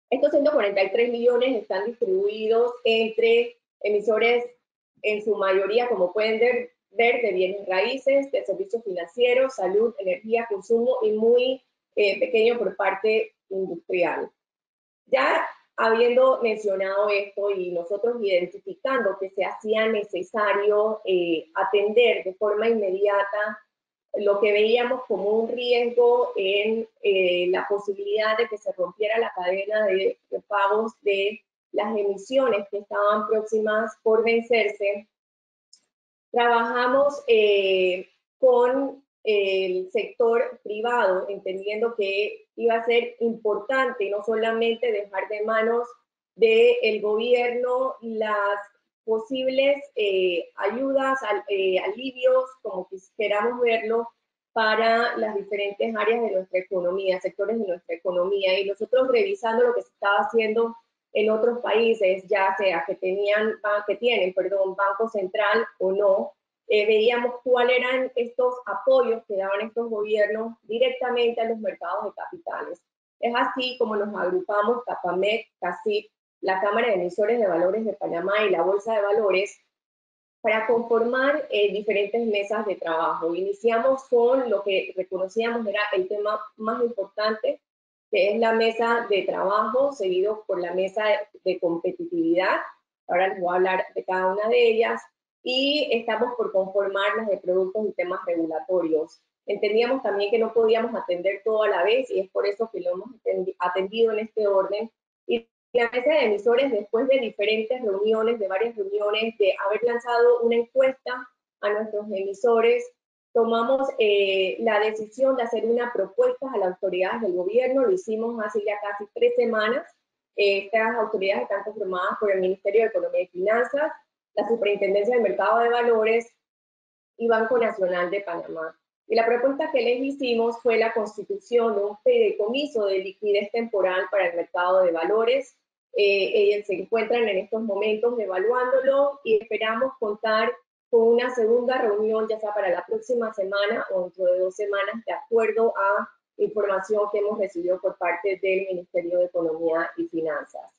Estos 143 millones están distribuidos entre emisores, en su mayoría, como pueden ver, de bienes raíces, de servicios financieros, salud, energía, consumo y muy pequeño por parte industrial. Ya habiendo mencionado esto y nosotros identificando que se hacía necesario atender de forma inmediata lo que veíamos como un riesgo en la posibilidad de que se rompiera la cadena de pagos de las emisiones que estaban próximas por vencerse, trabajamos con el sector privado, entendiendo que iba a ser importante no solamente dejar de manos del gobierno las posibles ayudas, alivios, como queramos verlo, para las diferentes áreas de nuestra economía, sectores de nuestra economía. Y nosotros revisando lo que se estaba haciendo en otros países, ya sea que tienen, Banco Central o no, veíamos cuáles eran estos apoyos que daban estos gobiernos directamente a los mercados de capitales. Es así como nos agrupamos CAPAMEC, CACIP, la Cámara de Emisores de Valores de Panamá y la Bolsa de Valores para conformar diferentes mesas de trabajo. Iniciamos con lo que reconocíamos era el tema más importante, que es la mesa de trabajo, seguido por la mesa de competitividad. Ahora les voy a hablar de cada una de ellas. Y estamos por conformar las de productos y temas regulatorios. Entendíamos también que no podíamos atender todo a la vez y es por eso que lo hemos atendido en este orden. Y la mesa de emisores, después de diferentes reuniones, de varias reuniones, de haber lanzado una encuesta a nuestros emisores, tomamos la decisión de hacer una propuesta a las autoridades del gobierno. Lo hicimos hace ya casi 3 semanas. Estas autoridades están conformadas por el Ministerio de Economía y Finanzas, la Superintendencia del Mercado de Valores y Banco Nacional de Panamá. Y la propuesta que les hicimos fue la constitución de un fideicomiso de liquidez temporal para el mercado de valores. Ellos se encuentran en estos momentos evaluándolo y esperamos contar con una segunda reunión, ya sea para la próxima semana o dentro de 2 semanas, de acuerdo a información que hemos recibido por parte del Ministerio de Economía y Finanzas.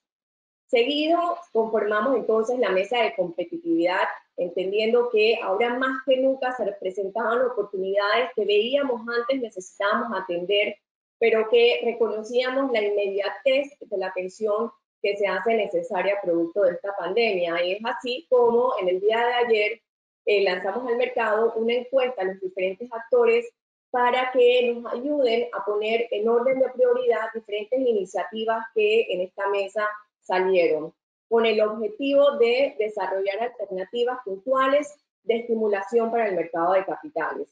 Seguido, conformamos entonces la mesa de competitividad, entendiendo que ahora más que nunca se presentaban oportunidades que veíamos antes necesitábamos atender, pero que reconocíamos la inmediatez de la atención que se hace necesaria producto de esta pandemia. Y es así como en el día de ayer lanzamos al mercado una encuesta a los diferentes actores para que nos ayuden a poner en orden de prioridad diferentes iniciativas que en esta mesa salieron, con el objetivo de desarrollar alternativas puntuales de estimulación para el mercado de capitales.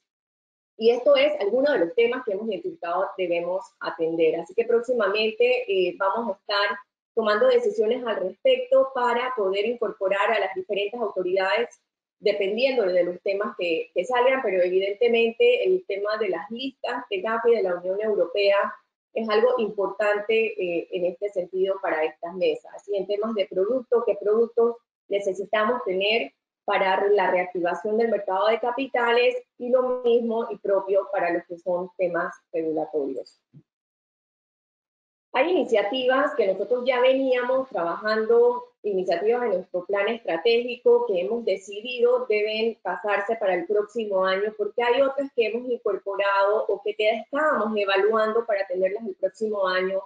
Y esto es alguno de los temas que hemos identificado debemos atender. Así que próximamente vamos a estar tomando decisiones al respecto para poder incorporar a las diferentes autoridades, dependiendo de los temas que salgan, pero evidentemente el tema de las listas de GAFI de la Unión Europea es algo importante en este sentido para estas mesas. Y en temas de productos, ¿qué productos necesitamos tener para la reactivación del mercado de capitales? Y lo mismo y propio para los que son temas regulatorios. Hay iniciativas que nosotros ya veníamos trabajando, iniciativas en nuestro plan estratégico que hemos decidido deben pasarse para el próximo año, porque hay otras que hemos incorporado o que estábamos evaluando para tenerlas el próximo año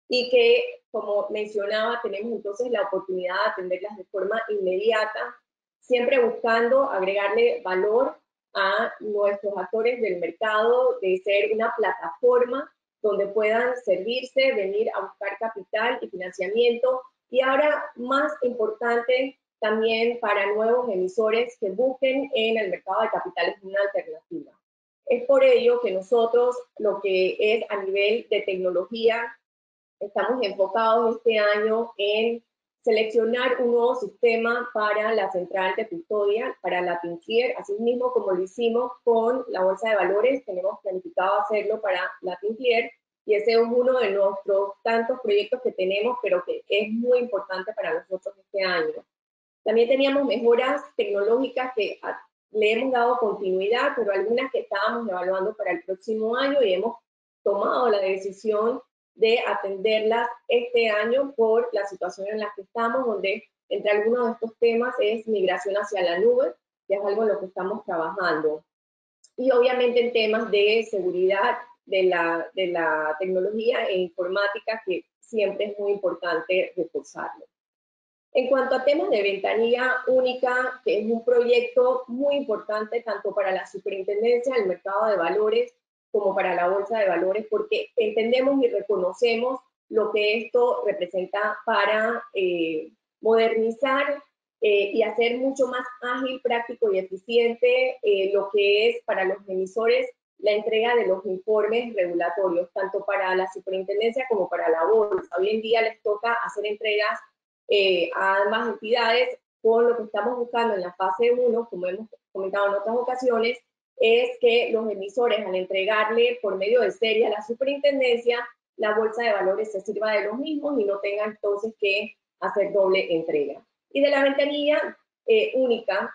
y que, como mencionaba, tenemos entonces la oportunidad de atenderlas de forma inmediata, siempre buscando agregarle valor a nuestros actores del mercado, de ser una plataforma donde puedan servirse, venir a buscar capital y financiamiento. Y ahora, más importante, también para nuevos emisores que busquen en el mercado de capitales una alternativa. Es por ello que nosotros, lo que es a nivel de tecnología, estamos enfocados este año en seleccionar un nuevo sistema para la central de custodia, para la TinClear, así mismo como lo hicimos con la Bolsa de Valores, tenemos planificado hacerlo para la TinClear, y ese es uno de nuestros tantos proyectos que tenemos, pero que es muy importante para nosotros este año. También teníamos mejoras tecnológicas que le hemos dado continuidad, pero algunas que estábamos evaluando para el próximo año y hemos tomado la decisión de atenderlas este año por la situación en la que estamos, donde entre algunos de estos temas es migración hacia la nube, que es algo en lo que estamos trabajando. Y obviamente en temas de seguridad de la tecnología e informática, que siempre es muy importante reforzarlo. En cuanto a temas de ventanilla única, que es un proyecto muy importante tanto para la Superintendencia del Mercado de Valores como para la Bolsa de Valores, porque entendemos y reconocemos lo que esto representa para modernizar y hacer mucho más ágil, práctico y eficiente lo que es para los emisores la entrega de los informes regulatorios, tanto para la Superintendencia como para la Bolsa. Hoy en día les toca hacer entregas a ambas entidades, con lo que estamos buscando en la fase 1, como hemos comentado en otras ocasiones, es que los emisores, al entregarle por medio de serie a la Superintendencia, la Bolsa de Valores se sirva de los mismos y no tenga entonces que hacer doble entrega. Y de la ventanilla única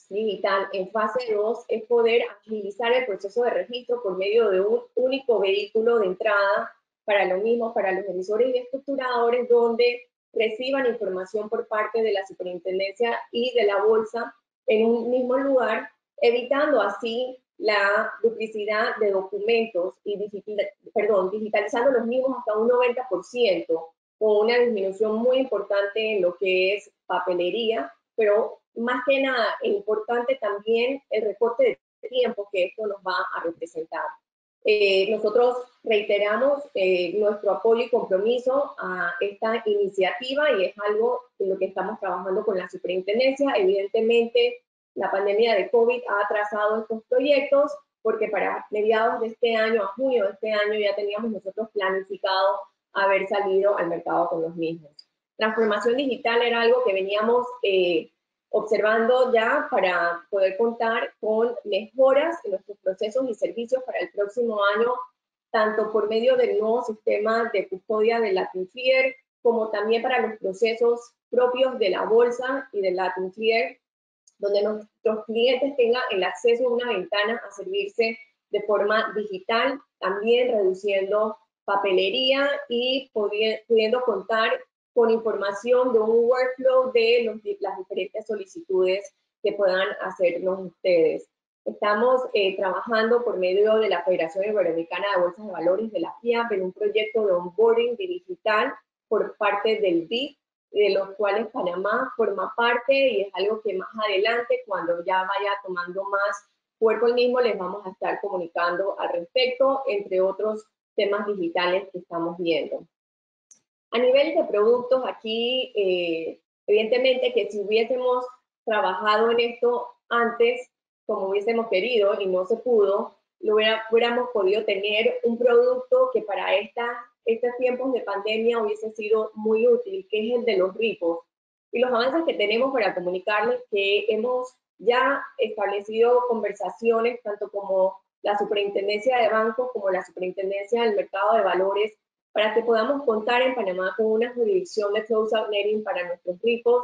digital en fase 2 es poder agilizar el proceso de registro por medio de un único vehículo de entrada para lo mismo, para los emisores y estructuradores, donde reciban información por parte de la Superintendencia y de la Bolsa en un mismo lugar, evitando así la duplicidad de documentos y digitalizando los mismos hasta un 90%, con una disminución muy importante en lo que es papelería, pero más que nada es importante también el recorte de tiempo que esto nos va a representar. Nosotros reiteramos nuestro apoyo y compromiso a esta iniciativa y es algo en lo que estamos trabajando con la Superintendencia. Evidentemente, la pandemia de COVID ha atrasado estos proyectos porque para mediados de este año, a junio de este año, ya teníamos nosotros planificado haber salido al mercado con los mismos. Transformación digital era algo que veníamos observando ya para poder contar con mejoras en nuestros procesos y servicios para el próximo año, tanto por medio del nuevo sistema de custodia de LatinClear, como también para los procesos propios de la bolsa y de LatinClear, donde nuestros clientes tengan el acceso a una ventana a servirse de forma digital, también reduciendo papelería y pudiendo contar con información de un workflow de las diferentes solicitudes que puedan hacernos ustedes. Estamos trabajando por medio de la Federación Iberoamericana de Bolsas de Valores, de la FIAP, en un proyecto de onboarding digital por parte del BID, de los cuales Panamá forma parte, y es algo que más adelante, cuando ya vaya tomando más cuerpo el mismo, les vamos a estar comunicando al respecto, entre otros temas digitales que estamos viendo. A nivel de productos, aquí, evidentemente que si hubiésemos trabajado en esto antes, como hubiésemos querido y no se pudo, hubiéramos podido tener un producto que para estos tiempos de pandemia hubiese sido muy útil, que es el de los ripos. Y los avances que tenemos para comunicarles que hemos ya establecido conversaciones, tanto como la Superintendencia de Bancos como la Superintendencia del Mercado de Valores, para que podamos contar en Panamá con una jurisdicción de close-out netting para nuestros ripos.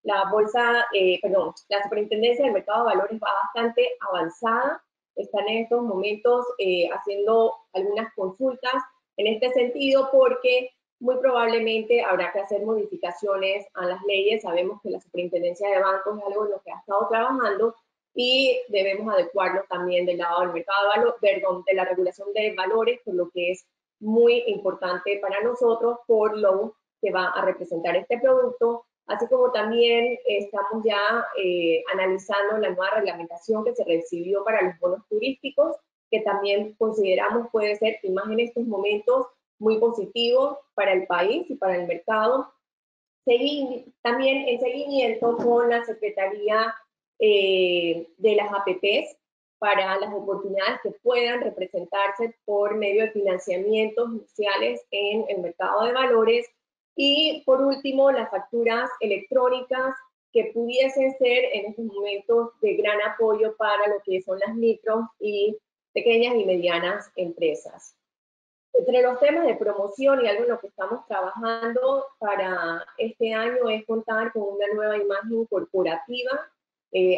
La la Superintendencia del Mercado de Valores va bastante avanzada, están en estos momentos haciendo algunas consultas en este sentido, porque muy probablemente habrá que hacer modificaciones a las leyes. Sabemos que la Superintendencia de Bancos es algo en lo que ha estado trabajando y debemos adecuarlo también del lado del mercado de valores, de la regulación de valores, por lo que es muy importante para nosotros por lo que va a representar este producto, así como también estamos ya analizando la nueva reglamentación que se recibió para los bonos turísticos, que también consideramos puede ser, y más en estos momentos, muy positivo para el país y para el mercado. También en seguimiento con la Secretaría de las APPs, para las oportunidades que puedan representarse por medio de financiamientos iniciales en el mercado de valores. Y por último, las facturas electrónicas, que pudiesen ser en estos momentos de gran apoyo para lo que son las micro y pequeñas y medianas empresas. Entre los temas de promoción y algo en lo que estamos trabajando para este año es contar con una nueva imagen corporativa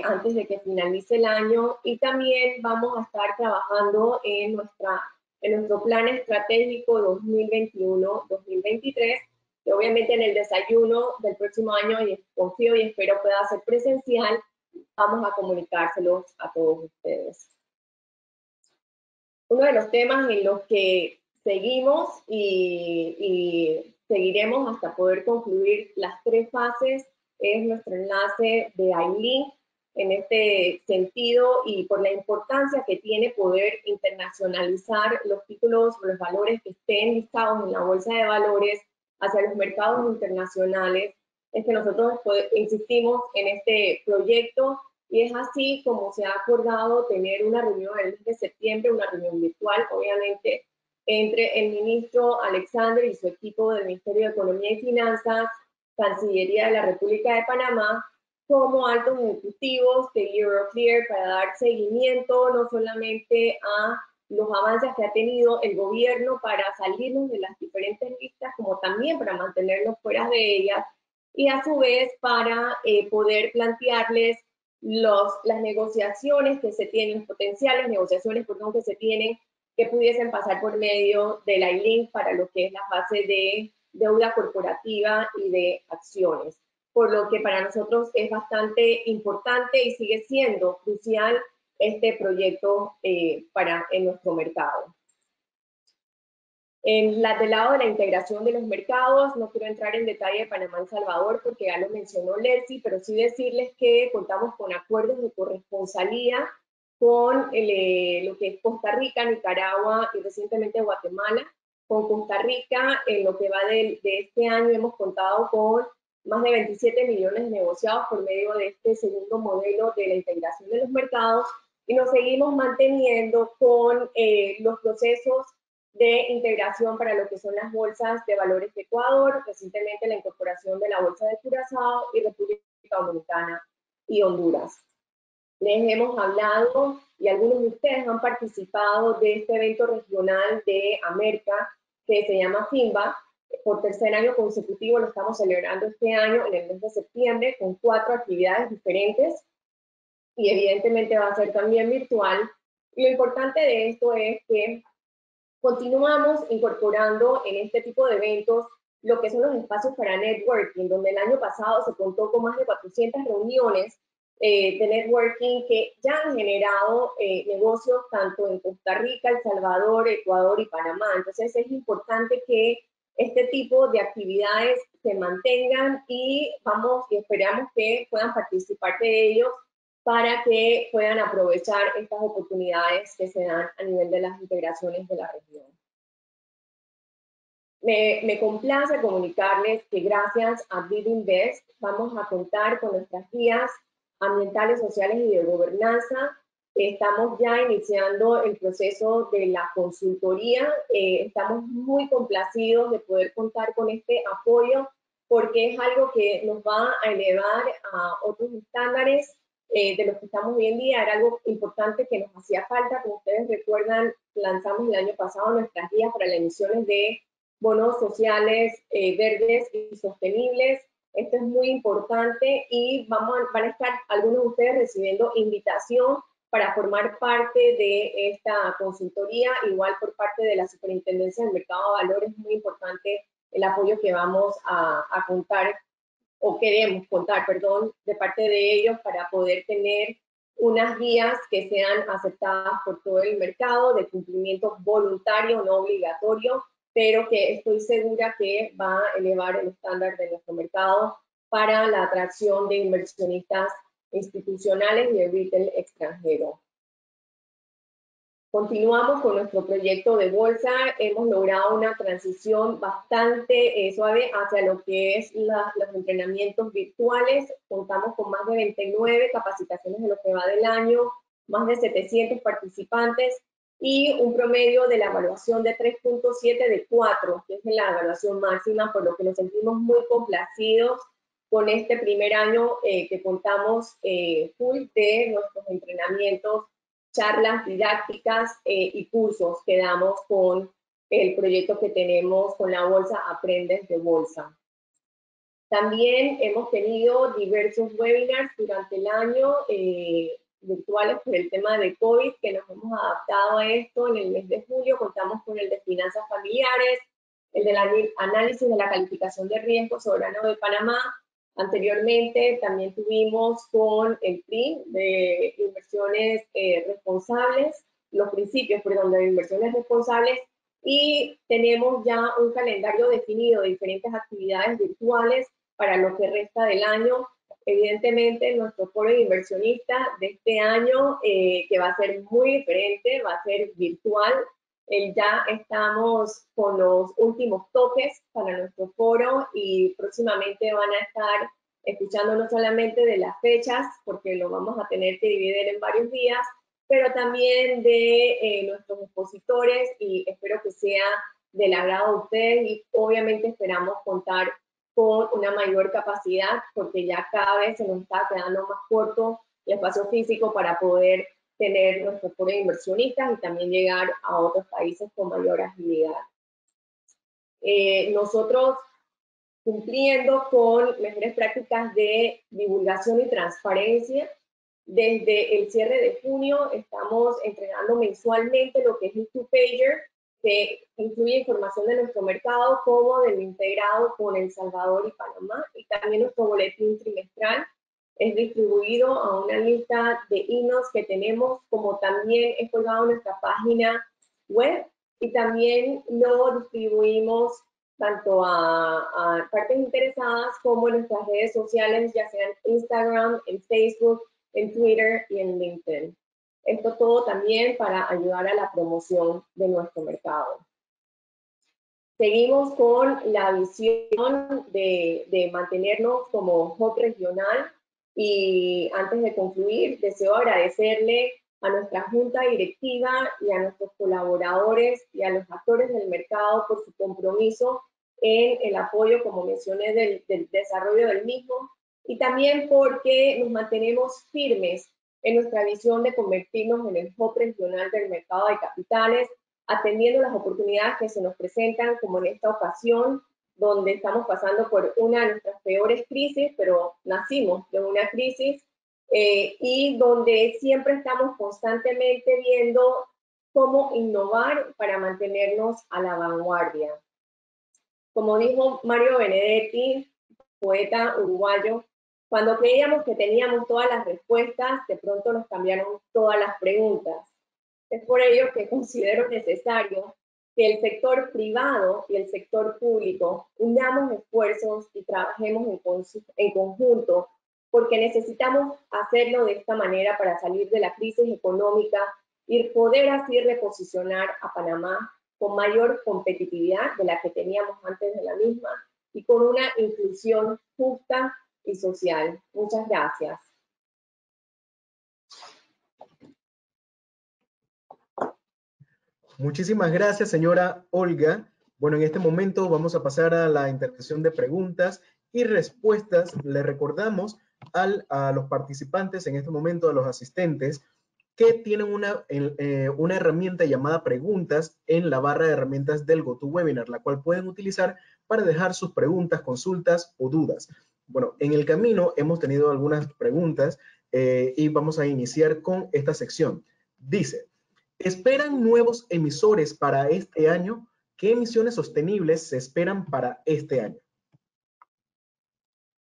antes de que finalice el año, y también vamos a estar trabajando en nuestro plan estratégico 2021-2023, que obviamente en el desayuno del próximo año, y confío y espero pueda ser presencial, vamos a comunicárselos a todos ustedes. Uno de los temas en los que seguimos y seguiremos hasta poder concluir las 3 fases es nuestro enlace de iLink. En este sentido, y por la importancia que tiene poder internacionalizar los títulos o los valores que estén listados en la bolsa de valores hacia los mercados internacionales, es que nosotros insistimos en este proyecto, y es así como se ha acordado tener una reunión el mes de septiembre, una reunión virtual, obviamente, entre el ministro Alexander y su equipo del Ministerio de Economía y Finanzas, Cancillería de la República de Panamá, como altos ejecutivos de Euroclear, para dar seguimiento no solamente a los avances que ha tenido el gobierno para salirnos de las diferentes listas, como también para mantenernos fuera de ellas, y a su vez para poder plantearles las negociaciones que se tienen, las potenciales negociaciones, perdón, que se tienen, que pudiesen pasar por medio del iLink para lo que es la fase de deuda corporativa y de acciones. Por lo que para nosotros es bastante importante y sigue siendo crucial este proyecto en nuestro mercado. Del lado de la integración de los mercados, no quiero entrar en detalle de Panamá y El Salvador porque ya lo mencionó Lercy, pero sí decirles que contamos con acuerdos de corresponsalía con lo que es Costa Rica, Nicaragua y recientemente Guatemala. Con Costa Rica, en lo que va de este año, hemos contado con más de 27 millones negociados por medio de este segundo modelo de la integración de los mercados, y nos seguimos manteniendo con los procesos de integración para lo que son las bolsas de valores de Ecuador, recientemente la incorporación de la bolsa de Curazao y República Dominicana y Honduras. Les hemos hablado y algunos de ustedes han participado de este evento regional de América que se llama FINBA. Por 3er año consecutivo lo estamos celebrando este año en el mes de septiembre con 4 actividades diferentes, y evidentemente va a ser también virtual. Y lo importante de esto es que continuamos incorporando en este tipo de eventos lo que son los espacios para networking, donde el año pasado se contó con más de 400 reuniones de networking que ya han generado negocios tanto en Costa Rica, El Salvador, Ecuador y Panamá. Entonces es importante que este tipo de actividades se mantengan y esperamos que puedan participar de ellos para que puedan aprovechar estas oportunidades que se dan a nivel de las integraciones de la región. Me complace comunicarles que gracias a BidInvest vamos a contar con nuestras guías ambientales, sociales y de gobernanza. Estamos ya iniciando el proceso de la consultoría. Estamos muy complacidos de poder contar con este apoyo porque es algo que nos va a elevar a otros estándares de los que estamos hoy en día. Era algo importante que nos hacía falta. Como ustedes recuerdan, lanzamos el año pasado nuestras guías para las emisiones de bonos sociales verdes y sostenibles. Esto es muy importante y van a estar algunos de ustedes recibiendo invitación para formar parte de esta consultoría, igual por parte de la Superintendencia del Mercado de Valores. Es muy importante el apoyo que vamos a contar, o queremos contar, perdón, de parte de ellos para poder tener unas guías que sean aceptadas por todo el mercado, de cumplimiento voluntario, no obligatorio, pero que estoy segura que va a elevar el estándar de nuestro mercado para la atracción de inversionistas institucionales y de retail extranjero. Continuamos con nuestro proyecto de bolsa. Hemos logrado una transición bastante suave hacia lo que es los entrenamientos virtuales. Contamos con más de 29 capacitaciones en lo que va del año, más de 700 participantes y un promedio de la evaluación de 3.7 de 4, que es la evaluación máxima, por lo que nos sentimos muy complacidos con este primer año que contamos full de nuestros entrenamientos, charlas didácticas y cursos que damos con el proyecto que tenemos con la bolsa Aprendes de Bolsa. También hemos tenido diversos webinars durante el año virtuales por el tema de COVID, que nos hemos adaptado a esto. En el mes de julio contamos con el de finanzas familiares, el del análisis de la calificación de riesgo soberano de Panamá. Anteriormente también tuvimos con el PRI de inversiones responsables, los principios, perdón, de inversiones responsables, y tenemos ya un calendario definido de diferentes actividades virtuales para lo que resta del año. Evidentemente, nuestro foro de inversionistas de este año, que va a ser muy diferente, va a ser virtual. Ya estamos con los últimos toques para nuestro foro y próximamente van a estar escuchando no solamente de las fechas, porque lo vamos a tener que dividir en varios días, pero también de nuestros expositores, y espero que sea del agrado de ustedes, y obviamente esperamos contar con una mayor capacidad, porque ya cada vez se nos está quedando más corto el espacio físico para poder tener nuestro foro de inversionistas y también llegar a otros países con mayor agilidad. Nosotros, cumpliendo con mejores prácticas de divulgación y transparencia, desde el cierre de junio estamos entregando mensualmente lo que es el two-pager, que incluye información de nuestro mercado como del integrado con El Salvador y Panamá, y también nuestro boletín trimestral es distribuido a una lista de emails que tenemos, como también es colgado en nuestra página web, y también lo distribuimos tanto a partes interesadas como en nuestras redes sociales, ya sean Instagram, en Facebook, en Twitter y en LinkedIn. Esto todo también para ayudar a la promoción de nuestro mercado. Seguimos con la visión de mantenernos como hub regional, y antes de concluir, deseo agradecerle a nuestra junta directiva y a nuestros colaboradores y a los actores del mercado por su compromiso en el apoyo, como mencioné, del desarrollo del mismo, y también porque nos mantenemos firmes en nuestra visión de convertirnos en el hub regional del mercado de capitales, atendiendo las oportunidades que se nos presentan, como en esta ocasión, donde estamos pasando por una de nuestras peores crisis, pero nacimos de una crisis, y donde siempre estamos constantemente viendo cómo innovar para mantenernos a la vanguardia. Como dijo Mario Benedetti, poeta uruguayo, cuando creíamos que teníamos todas las respuestas, de pronto nos cambiaron todas las preguntas. Es por ello que considero necesario que el sector privado y el sector público unamos esfuerzos y trabajemos en conjunto, porque necesitamos hacerlo de esta manera para salir de la crisis económica y poder así reposicionar a Panamá con mayor competitividad de la que teníamos antes de la misma y con una inclusión justa y social. Muchas gracias. Muchísimas gracias, señora Olga. Bueno, en este momento vamos a pasar a la intervención de preguntas y respuestas. Le recordamos a los participantes en este momento, a los asistentes, que tienen una herramienta llamada preguntas en la barra de herramientas del GoToWebinar, la cual pueden utilizar para dejar sus preguntas, consultas o dudas. Bueno, en el camino hemos tenido algunas preguntas y vamos a iniciar con esta sección. Dice: ¿esperan nuevos emisores para este año? ¿Qué emisiones sostenibles se esperan para este año?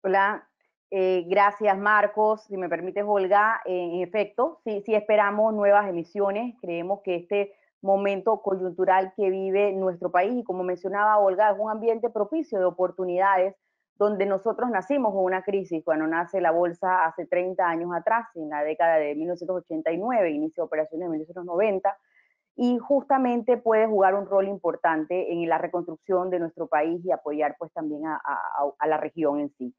Hola, gracias Marcos. Si me permites, Olga, en efecto, sí esperamos nuevas emisiones. Creemos que este momento coyuntural que vive nuestro país, y como mencionaba Olga, es un ambiente propicio de oportunidades, donde nosotros nacimos con una crisis. Cuando nace la bolsa hace 30 años atrás, en la década de 1989, inicio de operaciones en 1990, y justamente puede jugar un rol importante en la reconstrucción de nuestro país y apoyar pues también a la región en sí.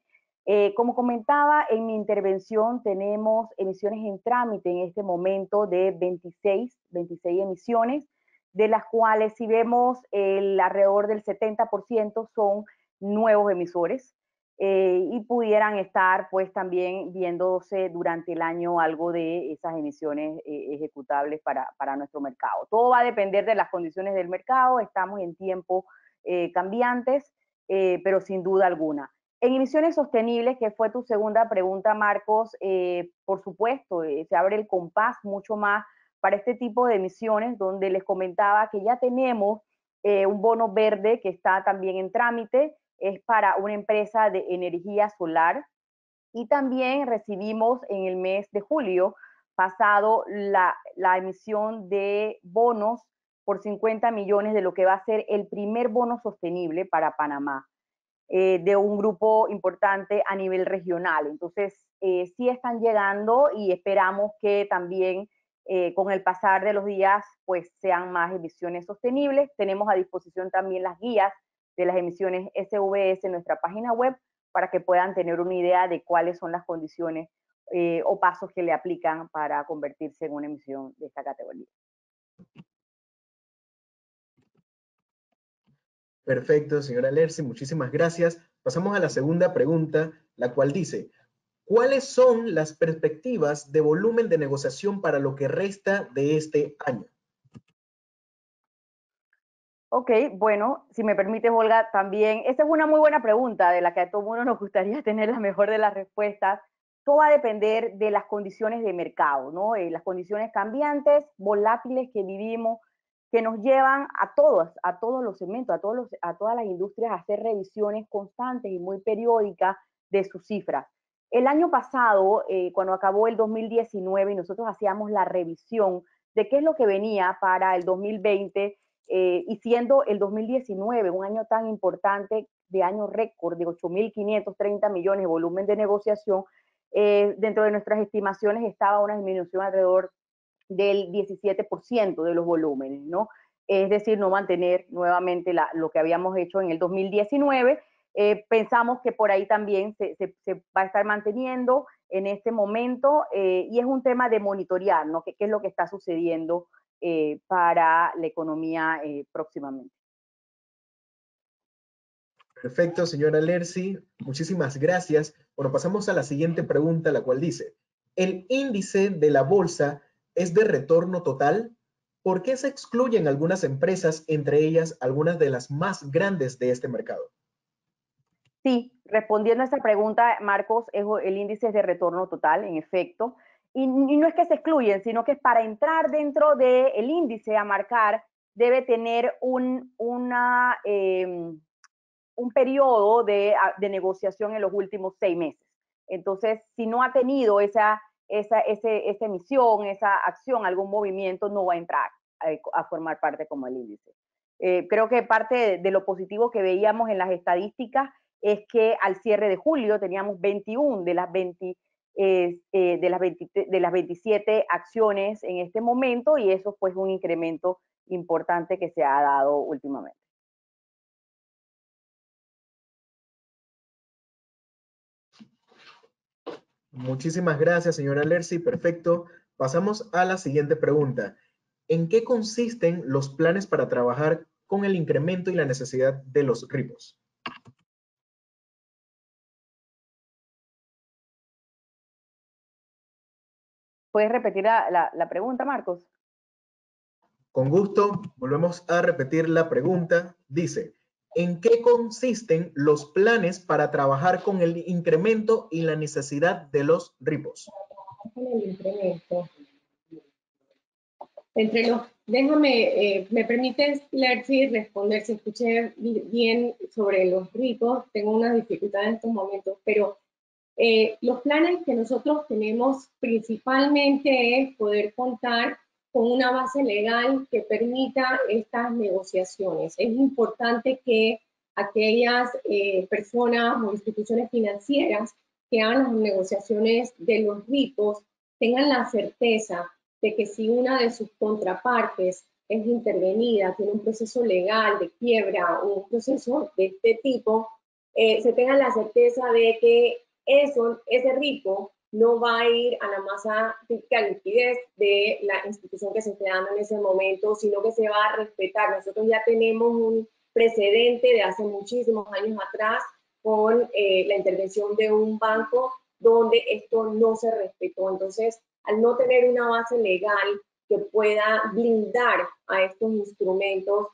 Como comentaba en mi intervención, tenemos emisiones en trámite en este momento de 26 emisiones, de las cuales, si vemos, alrededor del 70% son nuevos emisores. y pudieran estar pues también viéndose durante el año algo de esas emisiones ejecutables para nuestro mercado. Todo va a depender de las condiciones del mercado, estamos en tiempos cambiantes, pero sin duda alguna. En emisiones sostenibles, que fue tu segunda pregunta, Marcos, por supuesto, se abre el compás mucho más para este tipo de emisiones, donde les comentaba que ya tenemos un bono verde que está también en trámite, es para una empresa de energía solar, y también recibimos en el mes de julio pasado la emisión de bonos por 50 millones de lo que va a ser el primer bono sostenible para Panamá, de un grupo importante a nivel regional. Entonces, sí están llegando y esperamos que también con el pasar de los días pues sean más emisiones sostenibles. Tenemos a disposición también las guías de las emisiones SVS en nuestra página web para que puedan tener una idea de cuáles son las condiciones o pasos que le aplican para convertirse en una emisión de esta categoría. Perfecto, señora Lercy, muchísimas gracias. Pasamos a la segunda pregunta, la cual dice, ¿cuáles son las perspectivas de volumen de negociación para lo que resta de este año? Ok, bueno, si me permites, Olga, también, esta es una muy buena pregunta de la que a todo mundo nos gustaría tener la mejor de las respuestas. Todo va a depender de las condiciones de mercado, ¿no? Las condiciones cambiantes, volátiles que vivimos, que nos llevan a todos los segmentos, a todas las industrias a hacer revisiones constantes y muy periódicas de sus cifras. El año pasado, cuando acabó el 2019 y nosotros hacíamos la revisión de qué es lo que venía para el 2020, y siendo el 2019 un año tan importante, de año récord de 8.530 millones de volumen de negociación, dentro de nuestras estimaciones estaba una disminución alrededor del 17% de los volúmenes, ¿no? Es decir, no mantener nuevamente lo que habíamos hecho en el 2019. Pensamos que por ahí también se va a estar manteniendo en este momento, y es un tema de monitorear, ¿no? ¿Qué es lo que está sucediendo para la economía próximamente? Perfecto, señora Lercy, muchísimas gracias. Bueno, pasamos a la siguiente pregunta, la cual dice, ¿el índice de la bolsa es de retorno total? ¿Por qué se excluyen algunas empresas, entre ellas algunas de las más grandes de este mercado? Sí, respondiendo a esa pregunta, Marcos, el índice es de retorno total, en efecto, y no es que se excluyen, sino que para entrar dentro del índice a marcar, debe tener un periodo de negociación en los últimos 6 meses. Entonces, si no ha tenido esa emisión, esa acción, algún movimiento, no va a entrar a formar parte como el índice. Creo que parte de lo positivo que veíamos en las estadísticas es que al cierre de julio teníamos 21 de las 27 acciones en este momento, y eso fue un incremento importante que se ha dado últimamente. Muchísimas gracias, señora Lercy. Perfecto. Pasamos a la siguiente pregunta. ¿En qué consisten los planes para trabajar con el incremento y la necesidad de los RIPOS? ¿Puedes repetir la pregunta, Marcos? Con gusto, volvemos a repetir la pregunta. Dice, ¿en qué consisten los planes para trabajar con el incremento y la necesidad de los RIPOS? Con el incremento. Déjame, me permites, Lercy, responder, si escuché bien sobre los RIPOS. Tengo una dificultad en estos momentos, pero los planes que nosotros tenemos principalmente es poder contar con una base legal que permita estas negociaciones. Es importante que aquellas personas o instituciones financieras que hagan las negociaciones de los RIPOS tengan la certeza de que si una de sus contrapartes es intervenida, tiene un proceso legal de quiebra o un proceso de este tipo, se tenga la certeza de que ese RIPO no va a ir a la masa típica de liquidez de la institución que se esté dando en ese momento, sino que se va a respetar. Nosotros ya tenemos un precedente de hace muchísimos años atrás con la intervención de un banco donde esto no se respetó. Entonces, al no tener una base legal que pueda blindar a estos instrumentos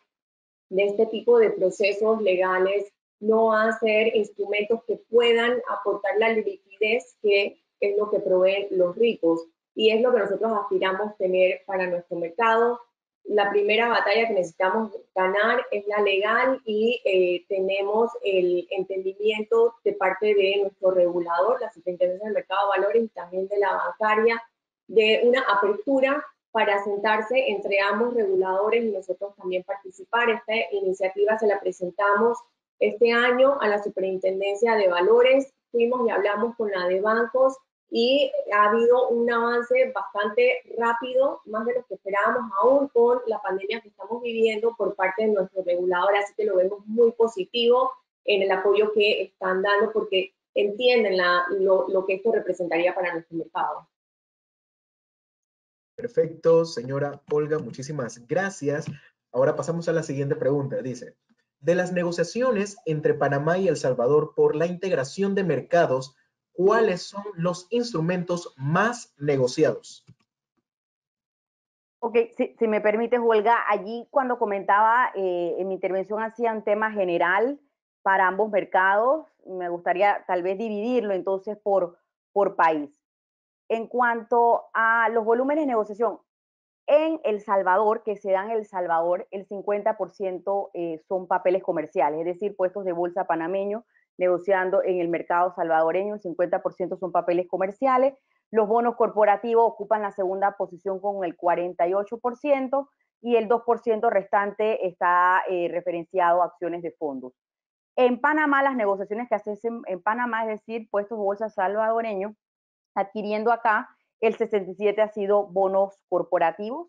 de este tipo de procesos legales, no hacer instrumentos que puedan aportar la liquidez que es lo que proveen los ricos. Y es lo que nosotros aspiramos tener para nuestro mercado. La primera batalla que necesitamos ganar es la legal y tenemos el entendimiento de parte de nuestro regulador, la Superintendencia del Mercado de Valores y también de la bancaria, de una apertura para sentarse entre ambos reguladores y nosotros también participar. Esta iniciativa se la presentamos este año a la Superintendencia de Valores, fuimos y hablamos con la de bancos y ha habido un avance bastante rápido, más de lo que esperábamos aún con la pandemia que estamos viviendo por parte de nuestro regulador, así que lo vemos muy positivo en el apoyo que están dando porque entienden lo que esto representaría para nuestro mercado. Perfecto, señora Olga, muchísimas gracias. Ahora pasamos a la siguiente pregunta. Dice, de las negociaciones entre Panamá y El Salvador por la integración de mercados, ¿cuáles son los instrumentos más negociados? Ok, si me permites, Olga, allí cuando comentaba en mi intervención hacía un tema general para ambos mercados, me gustaría tal vez dividirlo entonces por país. En cuanto a los volúmenes de negociación, en El Salvador, que se dan en El Salvador, el 50% son papeles comerciales, es decir, puestos de bolsa panameños negociando en el mercado salvadoreño, el 50% son papeles comerciales. Los bonos corporativos ocupan la segunda posición con el 48% y el 2% restante está referenciado a acciones de fondos. En Panamá, las negociaciones que hacen en Panamá, es decir, puestos de bolsa salvadoreños, adquiriendo acá, el 67% ha sido bonos corporativos,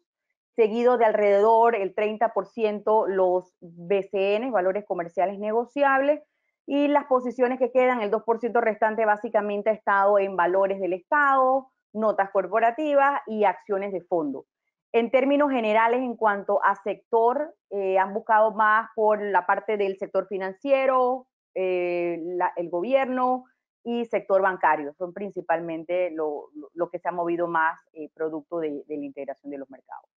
seguido de alrededor el 30% los BCN, valores comerciales negociables, y las posiciones que quedan, el 2% restante básicamente ha estado en valores del Estado, notas corporativas y acciones de fondo. En términos generales, en cuanto a sector, han buscado más por la parte del sector financiero, el gobierno, y sector bancario. Son principalmente lo que se ha movido más producto de la integración de los mercados.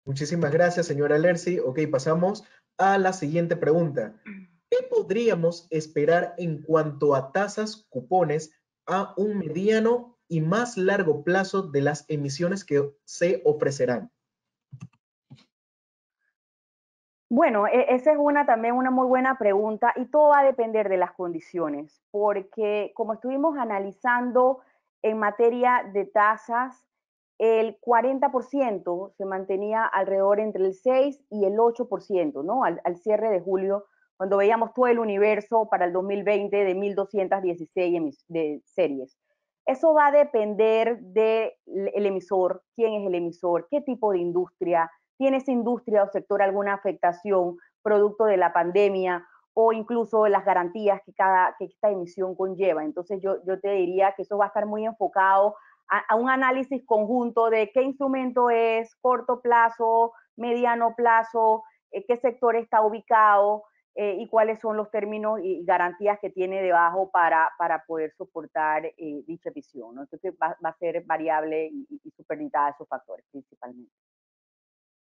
Muchísimas gracias, señora Lercy. Ok, pasamos a la siguiente pregunta. ¿Qué podríamos esperar en cuanto a tasas, cupones, a un mediano y más largo plazo de las emisiones que se ofrecerán? Bueno, esa es también una muy buena pregunta y todo va a depender de las condiciones, porque como estuvimos analizando en materia de tasas, el 40% se mantenía alrededor entre el 6 y el 8%, ¿no? Al cierre de julio, cuando veíamos todo el universo para el 2020 de 1.216 de series. Eso va a depender del emisor, quién es el emisor, qué tipo de industria, tiene esa industria o sector alguna afectación producto de la pandemia o incluso las garantías que esta emisión conlleva. Entonces yo te diría que eso va a estar muy enfocado a un análisis conjunto de qué instrumento es, corto plazo, mediano plazo, qué sector está ubicado y cuáles son los términos y garantías que tiene debajo para poder soportar dicha emisión, ¿no? Entonces va a ser variable y supeditada a esos factores principalmente.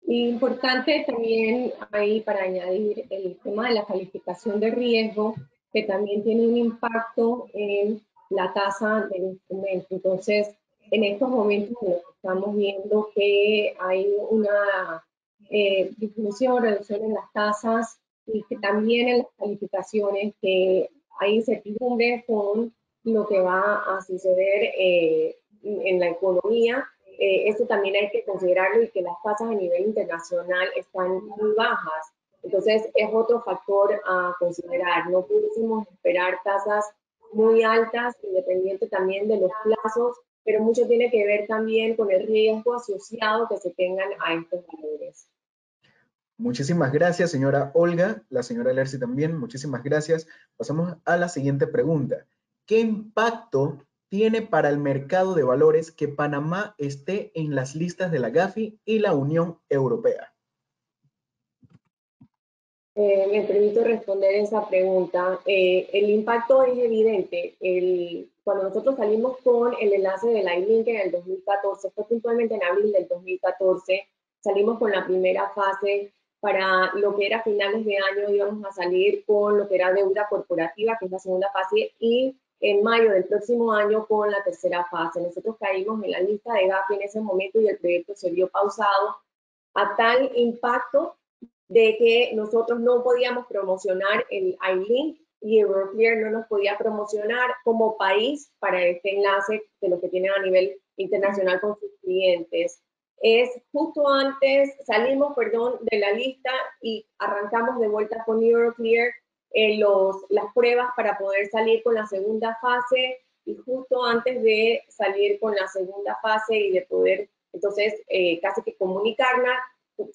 Importante también ahí para añadir el tema de la calificación de riesgo, que también tiene un impacto en la tasa del instrumento. Entonces, en estos momentos estamos viendo que hay una disminución, reducción en las tasas y que también en las calificaciones que hay incertidumbre con lo que va a suceder en la economía. Esto también hay que considerarlo y que las tasas a nivel internacional están muy bajas. Entonces, es otro factor a considerar. No pudiésemos esperar tasas muy altas, independiente también de los plazos, pero mucho tiene que ver también con el riesgo asociado que se tengan a estos valores. Muchísimas gracias, señora Olga. La señora Lercy también, muchísimas gracias. Pasamos a la siguiente pregunta. ¿Qué impacto tiene para el mercado de valores que Panamá esté en las listas de la Gafi y la Unión Europea? Me permito responder esa pregunta. El impacto es evidente. Cuando nosotros salimos con el enlace del iLink en el 2014, fue puntualmente en abril del 2014, salimos con la primera fase. Para lo que era finales de año íbamos a salir con lo que era deuda corporativa, que es la segunda fase, y en mayo del próximo año con la tercera fase. Nosotros caímos en la lista de Gafi en ese momento y el proyecto se vio pausado a tal impacto de que nosotros no podíamos promocionar el iLink y Euroclear no nos podía promocionar como país para este enlace de lo que tienen a nivel internacional con sus clientes. Es justo antes, salimos, perdón, de la lista y arrancamos de vuelta con Euroclear las pruebas para poder salir con la segunda fase y justo antes de salir con la segunda fase y de poder, entonces, casi que comunicarnos,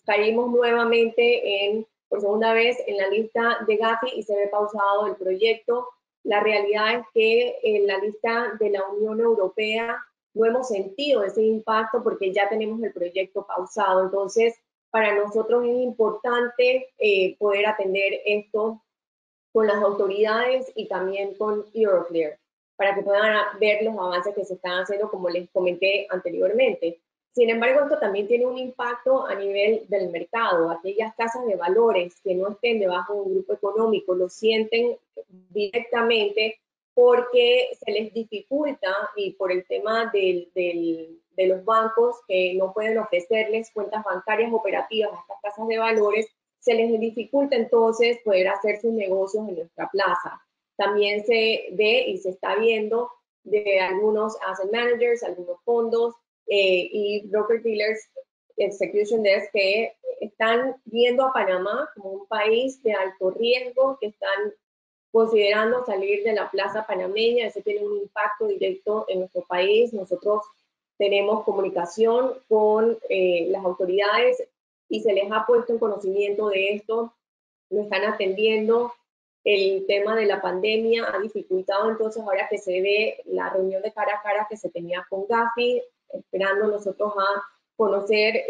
caímos nuevamente por segunda vez en la lista de Gafi y se ve pausado el proyecto. La realidad es que en la lista de la Unión Europea no hemos sentido ese impacto porque ya tenemos el proyecto pausado. Entonces, para nosotros es importante poder atender esto con las autoridades y también con Euroclear, para que puedan ver los avances que se están haciendo, como les comenté anteriormente. Sin embargo, esto también tiene un impacto a nivel del mercado. Aquellas casas de valores que no estén debajo de un grupo económico lo sienten directamente porque se les dificulta y por el tema de los bancos que no pueden ofrecerles cuentas bancarias operativas a estas casas de valores, se les dificulta entonces poder hacer sus negocios en nuestra plaza. También se ve y se está viendo de algunos asset managers, algunos fondos y broker dealers, execution desk, que están viendo a Panamá como un país de alto riesgo, que están considerando salir de la plaza panameña. Eso tiene un impacto directo en nuestro país. Nosotros tenemos comunicación con las autoridades y se les ha puesto en conocimiento de esto, lo están atendiendo. El tema de la pandemia ha dificultado entonces ahora que se ve la reunión de cara a cara que se tenía con Gafi, esperando nosotros a conocer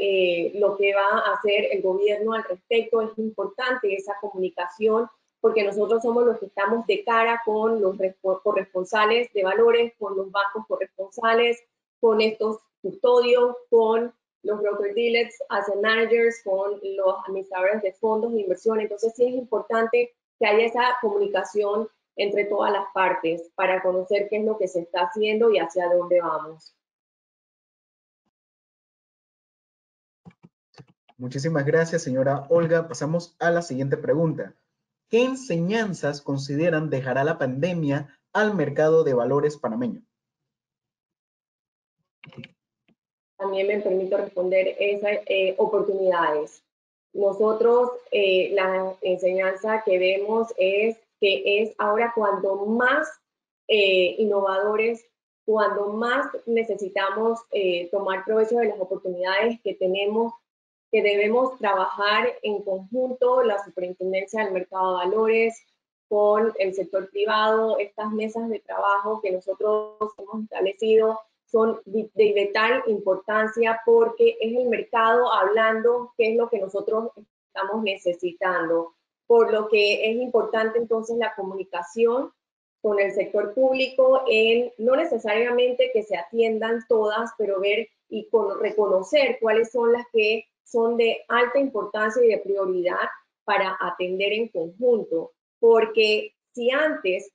lo que va a hacer el gobierno al respecto. Es importante esa comunicación porque nosotros somos los que estamos de cara con los corresponsales de valores, con los bancos corresponsales, con estos custodios, con los broker dealers, asset managers, con los administradores de fondos de inversión. Entonces sí es importante que haya esa comunicación entre todas las partes para conocer qué es lo que se está haciendo y hacia dónde vamos. Muchísimas gracias, señora Olga. Pasamos a la siguiente pregunta. ¿Qué enseñanzas consideran dejará la pandemia al mercado de valores panameño? También me permito responder esas oportunidades. Nosotros, la enseñanza que vemos es que es ahora cuando más innovadores, cuando más necesitamos tomar provecho de las oportunidades que tenemos, que debemos trabajar en conjunto, la Superintendencia del Mercado de Valores, con el sector privado. Estas mesas de trabajo que nosotros hemos establecido son de vital importancia porque es el mercado hablando qué es lo que nosotros estamos necesitando. Por lo que es importante entonces la comunicación con el sector público en no necesariamente que se atiendan todas, pero ver y reconocer cuáles son las que son de alta importancia y de prioridad para atender en conjunto. Porque si antes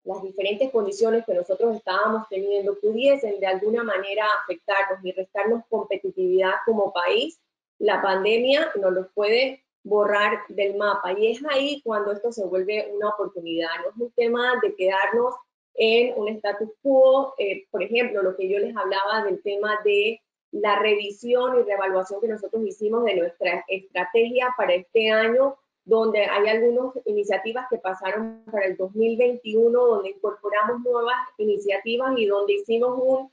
las diferentes condiciones que nosotros estábamos teniendo pudiesen de alguna manera afectarnos y restarnos competitividad como país, la pandemia nos los puede borrar del mapa. Y es ahí cuando esto se vuelve una oportunidad. No es un tema de quedarnos en un status quo. Por ejemplo, lo que yo les hablaba del tema de la revisión y reevaluación que nosotros hicimos de nuestra estrategia para este año, donde hay algunas iniciativas que pasaron para el 2021, donde incorporamos nuevas iniciativas y donde hicimos un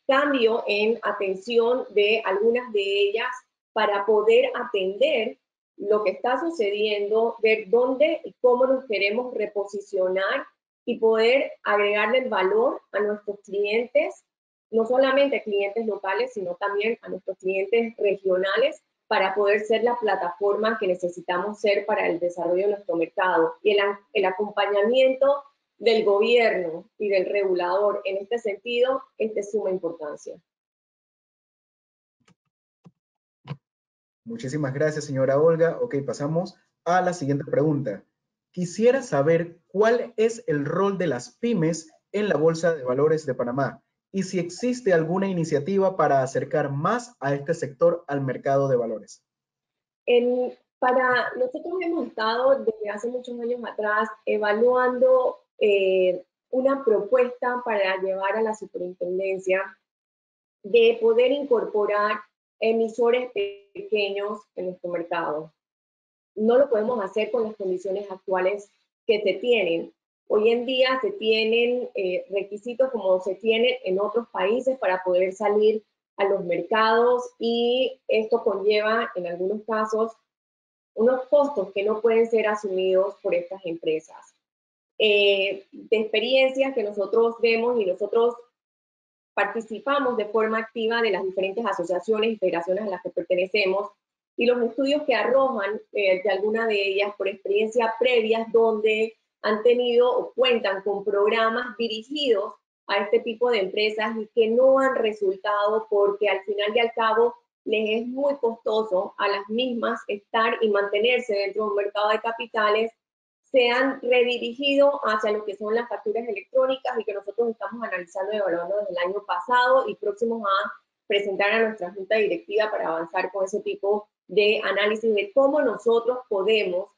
cambio en atención de algunas de ellas para poder atender lo que está sucediendo, ver dónde y cómo nos queremos reposicionar y poder agregarle el valor a nuestros clientes, no solamente clientes locales, sino también a nuestros clientes regionales, para poder ser la plataforma que necesitamos ser para el desarrollo de nuestro mercado. Y el acompañamiento del gobierno y del regulador en este sentido es de suma importancia. Muchísimas gracias, señora Olga. Ok, pasamos a la siguiente pregunta. Quisiera saber cuál es el rol de las pymes en la Bolsa de Valores de Panamá y si existe alguna iniciativa para acercar más a este sector al mercado de valores. Nosotros hemos estado desde hace muchos años atrás evaluando una propuesta para llevar a la superintendencia de poder incorporar emisores pequeños en nuestro mercado. No lo podemos hacer con las condiciones actuales que se tienen. Hoy en día se tienen requisitos como se tienen en otros países para poder salir a los mercados y esto conlleva en algunos casos unos costos que no pueden ser asumidos por estas empresas. De experiencias que nosotros vemos y nosotros participamos de forma activa de las diferentes asociaciones y federaciones a las que pertenecemos y los estudios que arrojan de alguna de ellas por experiencia previas donde han tenido o cuentan con programas dirigidos a este tipo de empresas y que no han resultado porque al final y al cabo les es muy costoso a las mismas estar y mantenerse dentro de un mercado de capitales, se han redirigido hacia lo que son las facturas electrónicas y que nosotros estamos analizando y evaluando desde el año pasado y próximos a presentar a nuestra junta directiva para avanzar con ese tipo de análisis de cómo nosotros podemos,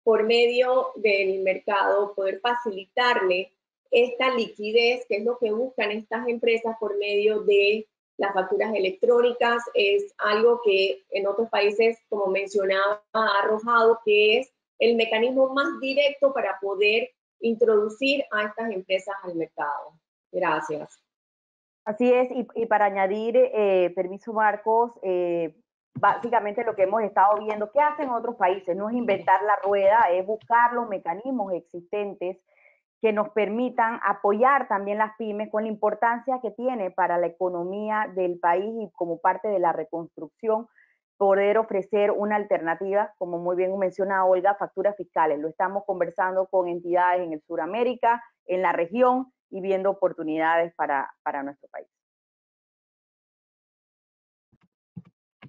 por medio del mercado, poder facilitarle esta liquidez, que es lo que buscan estas empresas por medio de las facturas electrónicas. Es algo que en otros países, como mencionaba, ha arrojado que es el mecanismo más directo para poder introducir a estas empresas al mercado. Gracias. Así es, y para añadir, permiso Marcos, básicamente lo que hemos estado viendo, ¿qué hacen otros países? No es inventar la rueda, es buscar los mecanismos existentes que nos permitan apoyar también las pymes con la importancia que tiene para la economía del país y como parte de la reconstrucción, poder ofrecer una alternativa, como muy bien menciona Olga, facturas fiscales. Lo estamos conversando con entidades en el Suramérica, en la región y viendo oportunidades para nuestro país.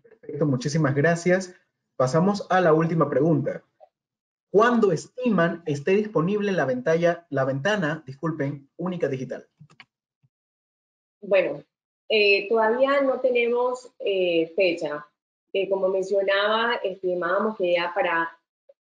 Perfecto, muchísimas gracias. Pasamos a la última pregunta. ¿Cuándo estiman esté disponible la ventana única digital? Bueno, todavía no tenemos fecha. Como mencionaba, estimábamos que ya para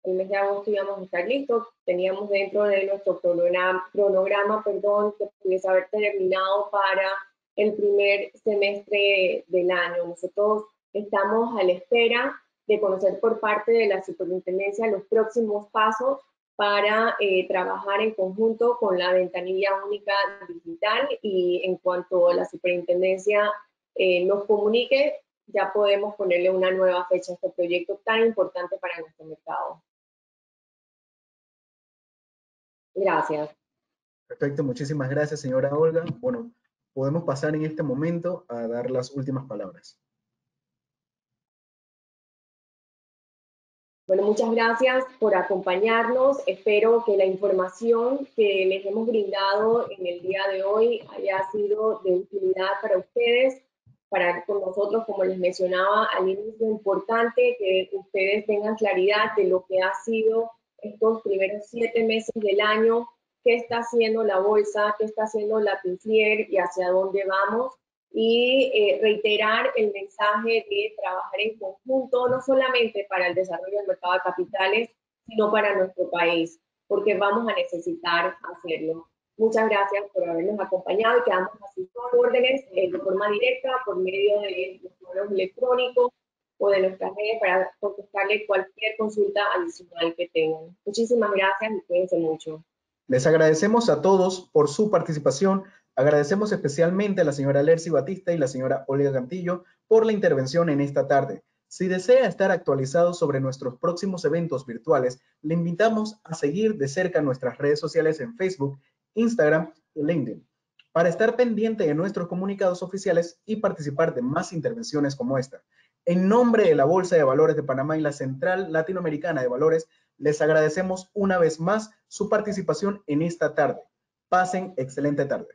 el mes de agosto íbamos a estar listos. Teníamos dentro de nuestro cronograma, que pudiese haber terminado para el primer semestre del año. Nosotros estamos a la espera de conocer por parte de la superintendencia los próximos pasos para trabajar en conjunto con la ventanilla única digital y en cuanto la superintendencia nos comunique, ya podemos ponerle una nueva fecha a este proyecto tan importante para nuestro mercado. Gracias. Perfecto, muchísimas gracias, señora Olga. Bueno, podemos pasar en este momento a dar las últimas palabras. Bueno, muchas gracias por acompañarnos. Espero que la información que les hemos brindado en el día de hoy haya sido de utilidad para ustedes, con nosotros, como les mencionaba al inicio, importante que ustedes tengan claridad de lo que ha sido estos primeros 7 meses del año, qué está haciendo la bolsa, qué está haciendo la PINFLIER y hacia dónde vamos. Y reiterar el mensaje de trabajar en conjunto, no solamente para el desarrollo del mercado de capitales, sino para nuestro país, porque vamos a necesitar hacerlo. Muchas gracias por habernos acompañado y quedamos a sus órdenes de forma directa por medio de los correos electrónicos o de nuestras redes para contestarle cualquier consulta adicional que tengan. Muchísimas gracias y cuídense mucho. Les agradecemos a todos por su participación. Agradecemos especialmente a la señora Lercy Batista y la señora Olga Cantillo por la intervención en esta tarde. Si desea estar actualizado sobre nuestros próximos eventos virtuales, le invitamos a seguir de cerca nuestras redes sociales en Facebook, Instagram y LinkedIn, para estar pendiente de nuestros comunicados oficiales y participar de más intervenciones como esta. En nombre de la Bolsa de Valores de Panamá y la Central Latinoamericana de Valores, les agradecemos una vez más su participación en esta tarde. Pasen excelente tarde.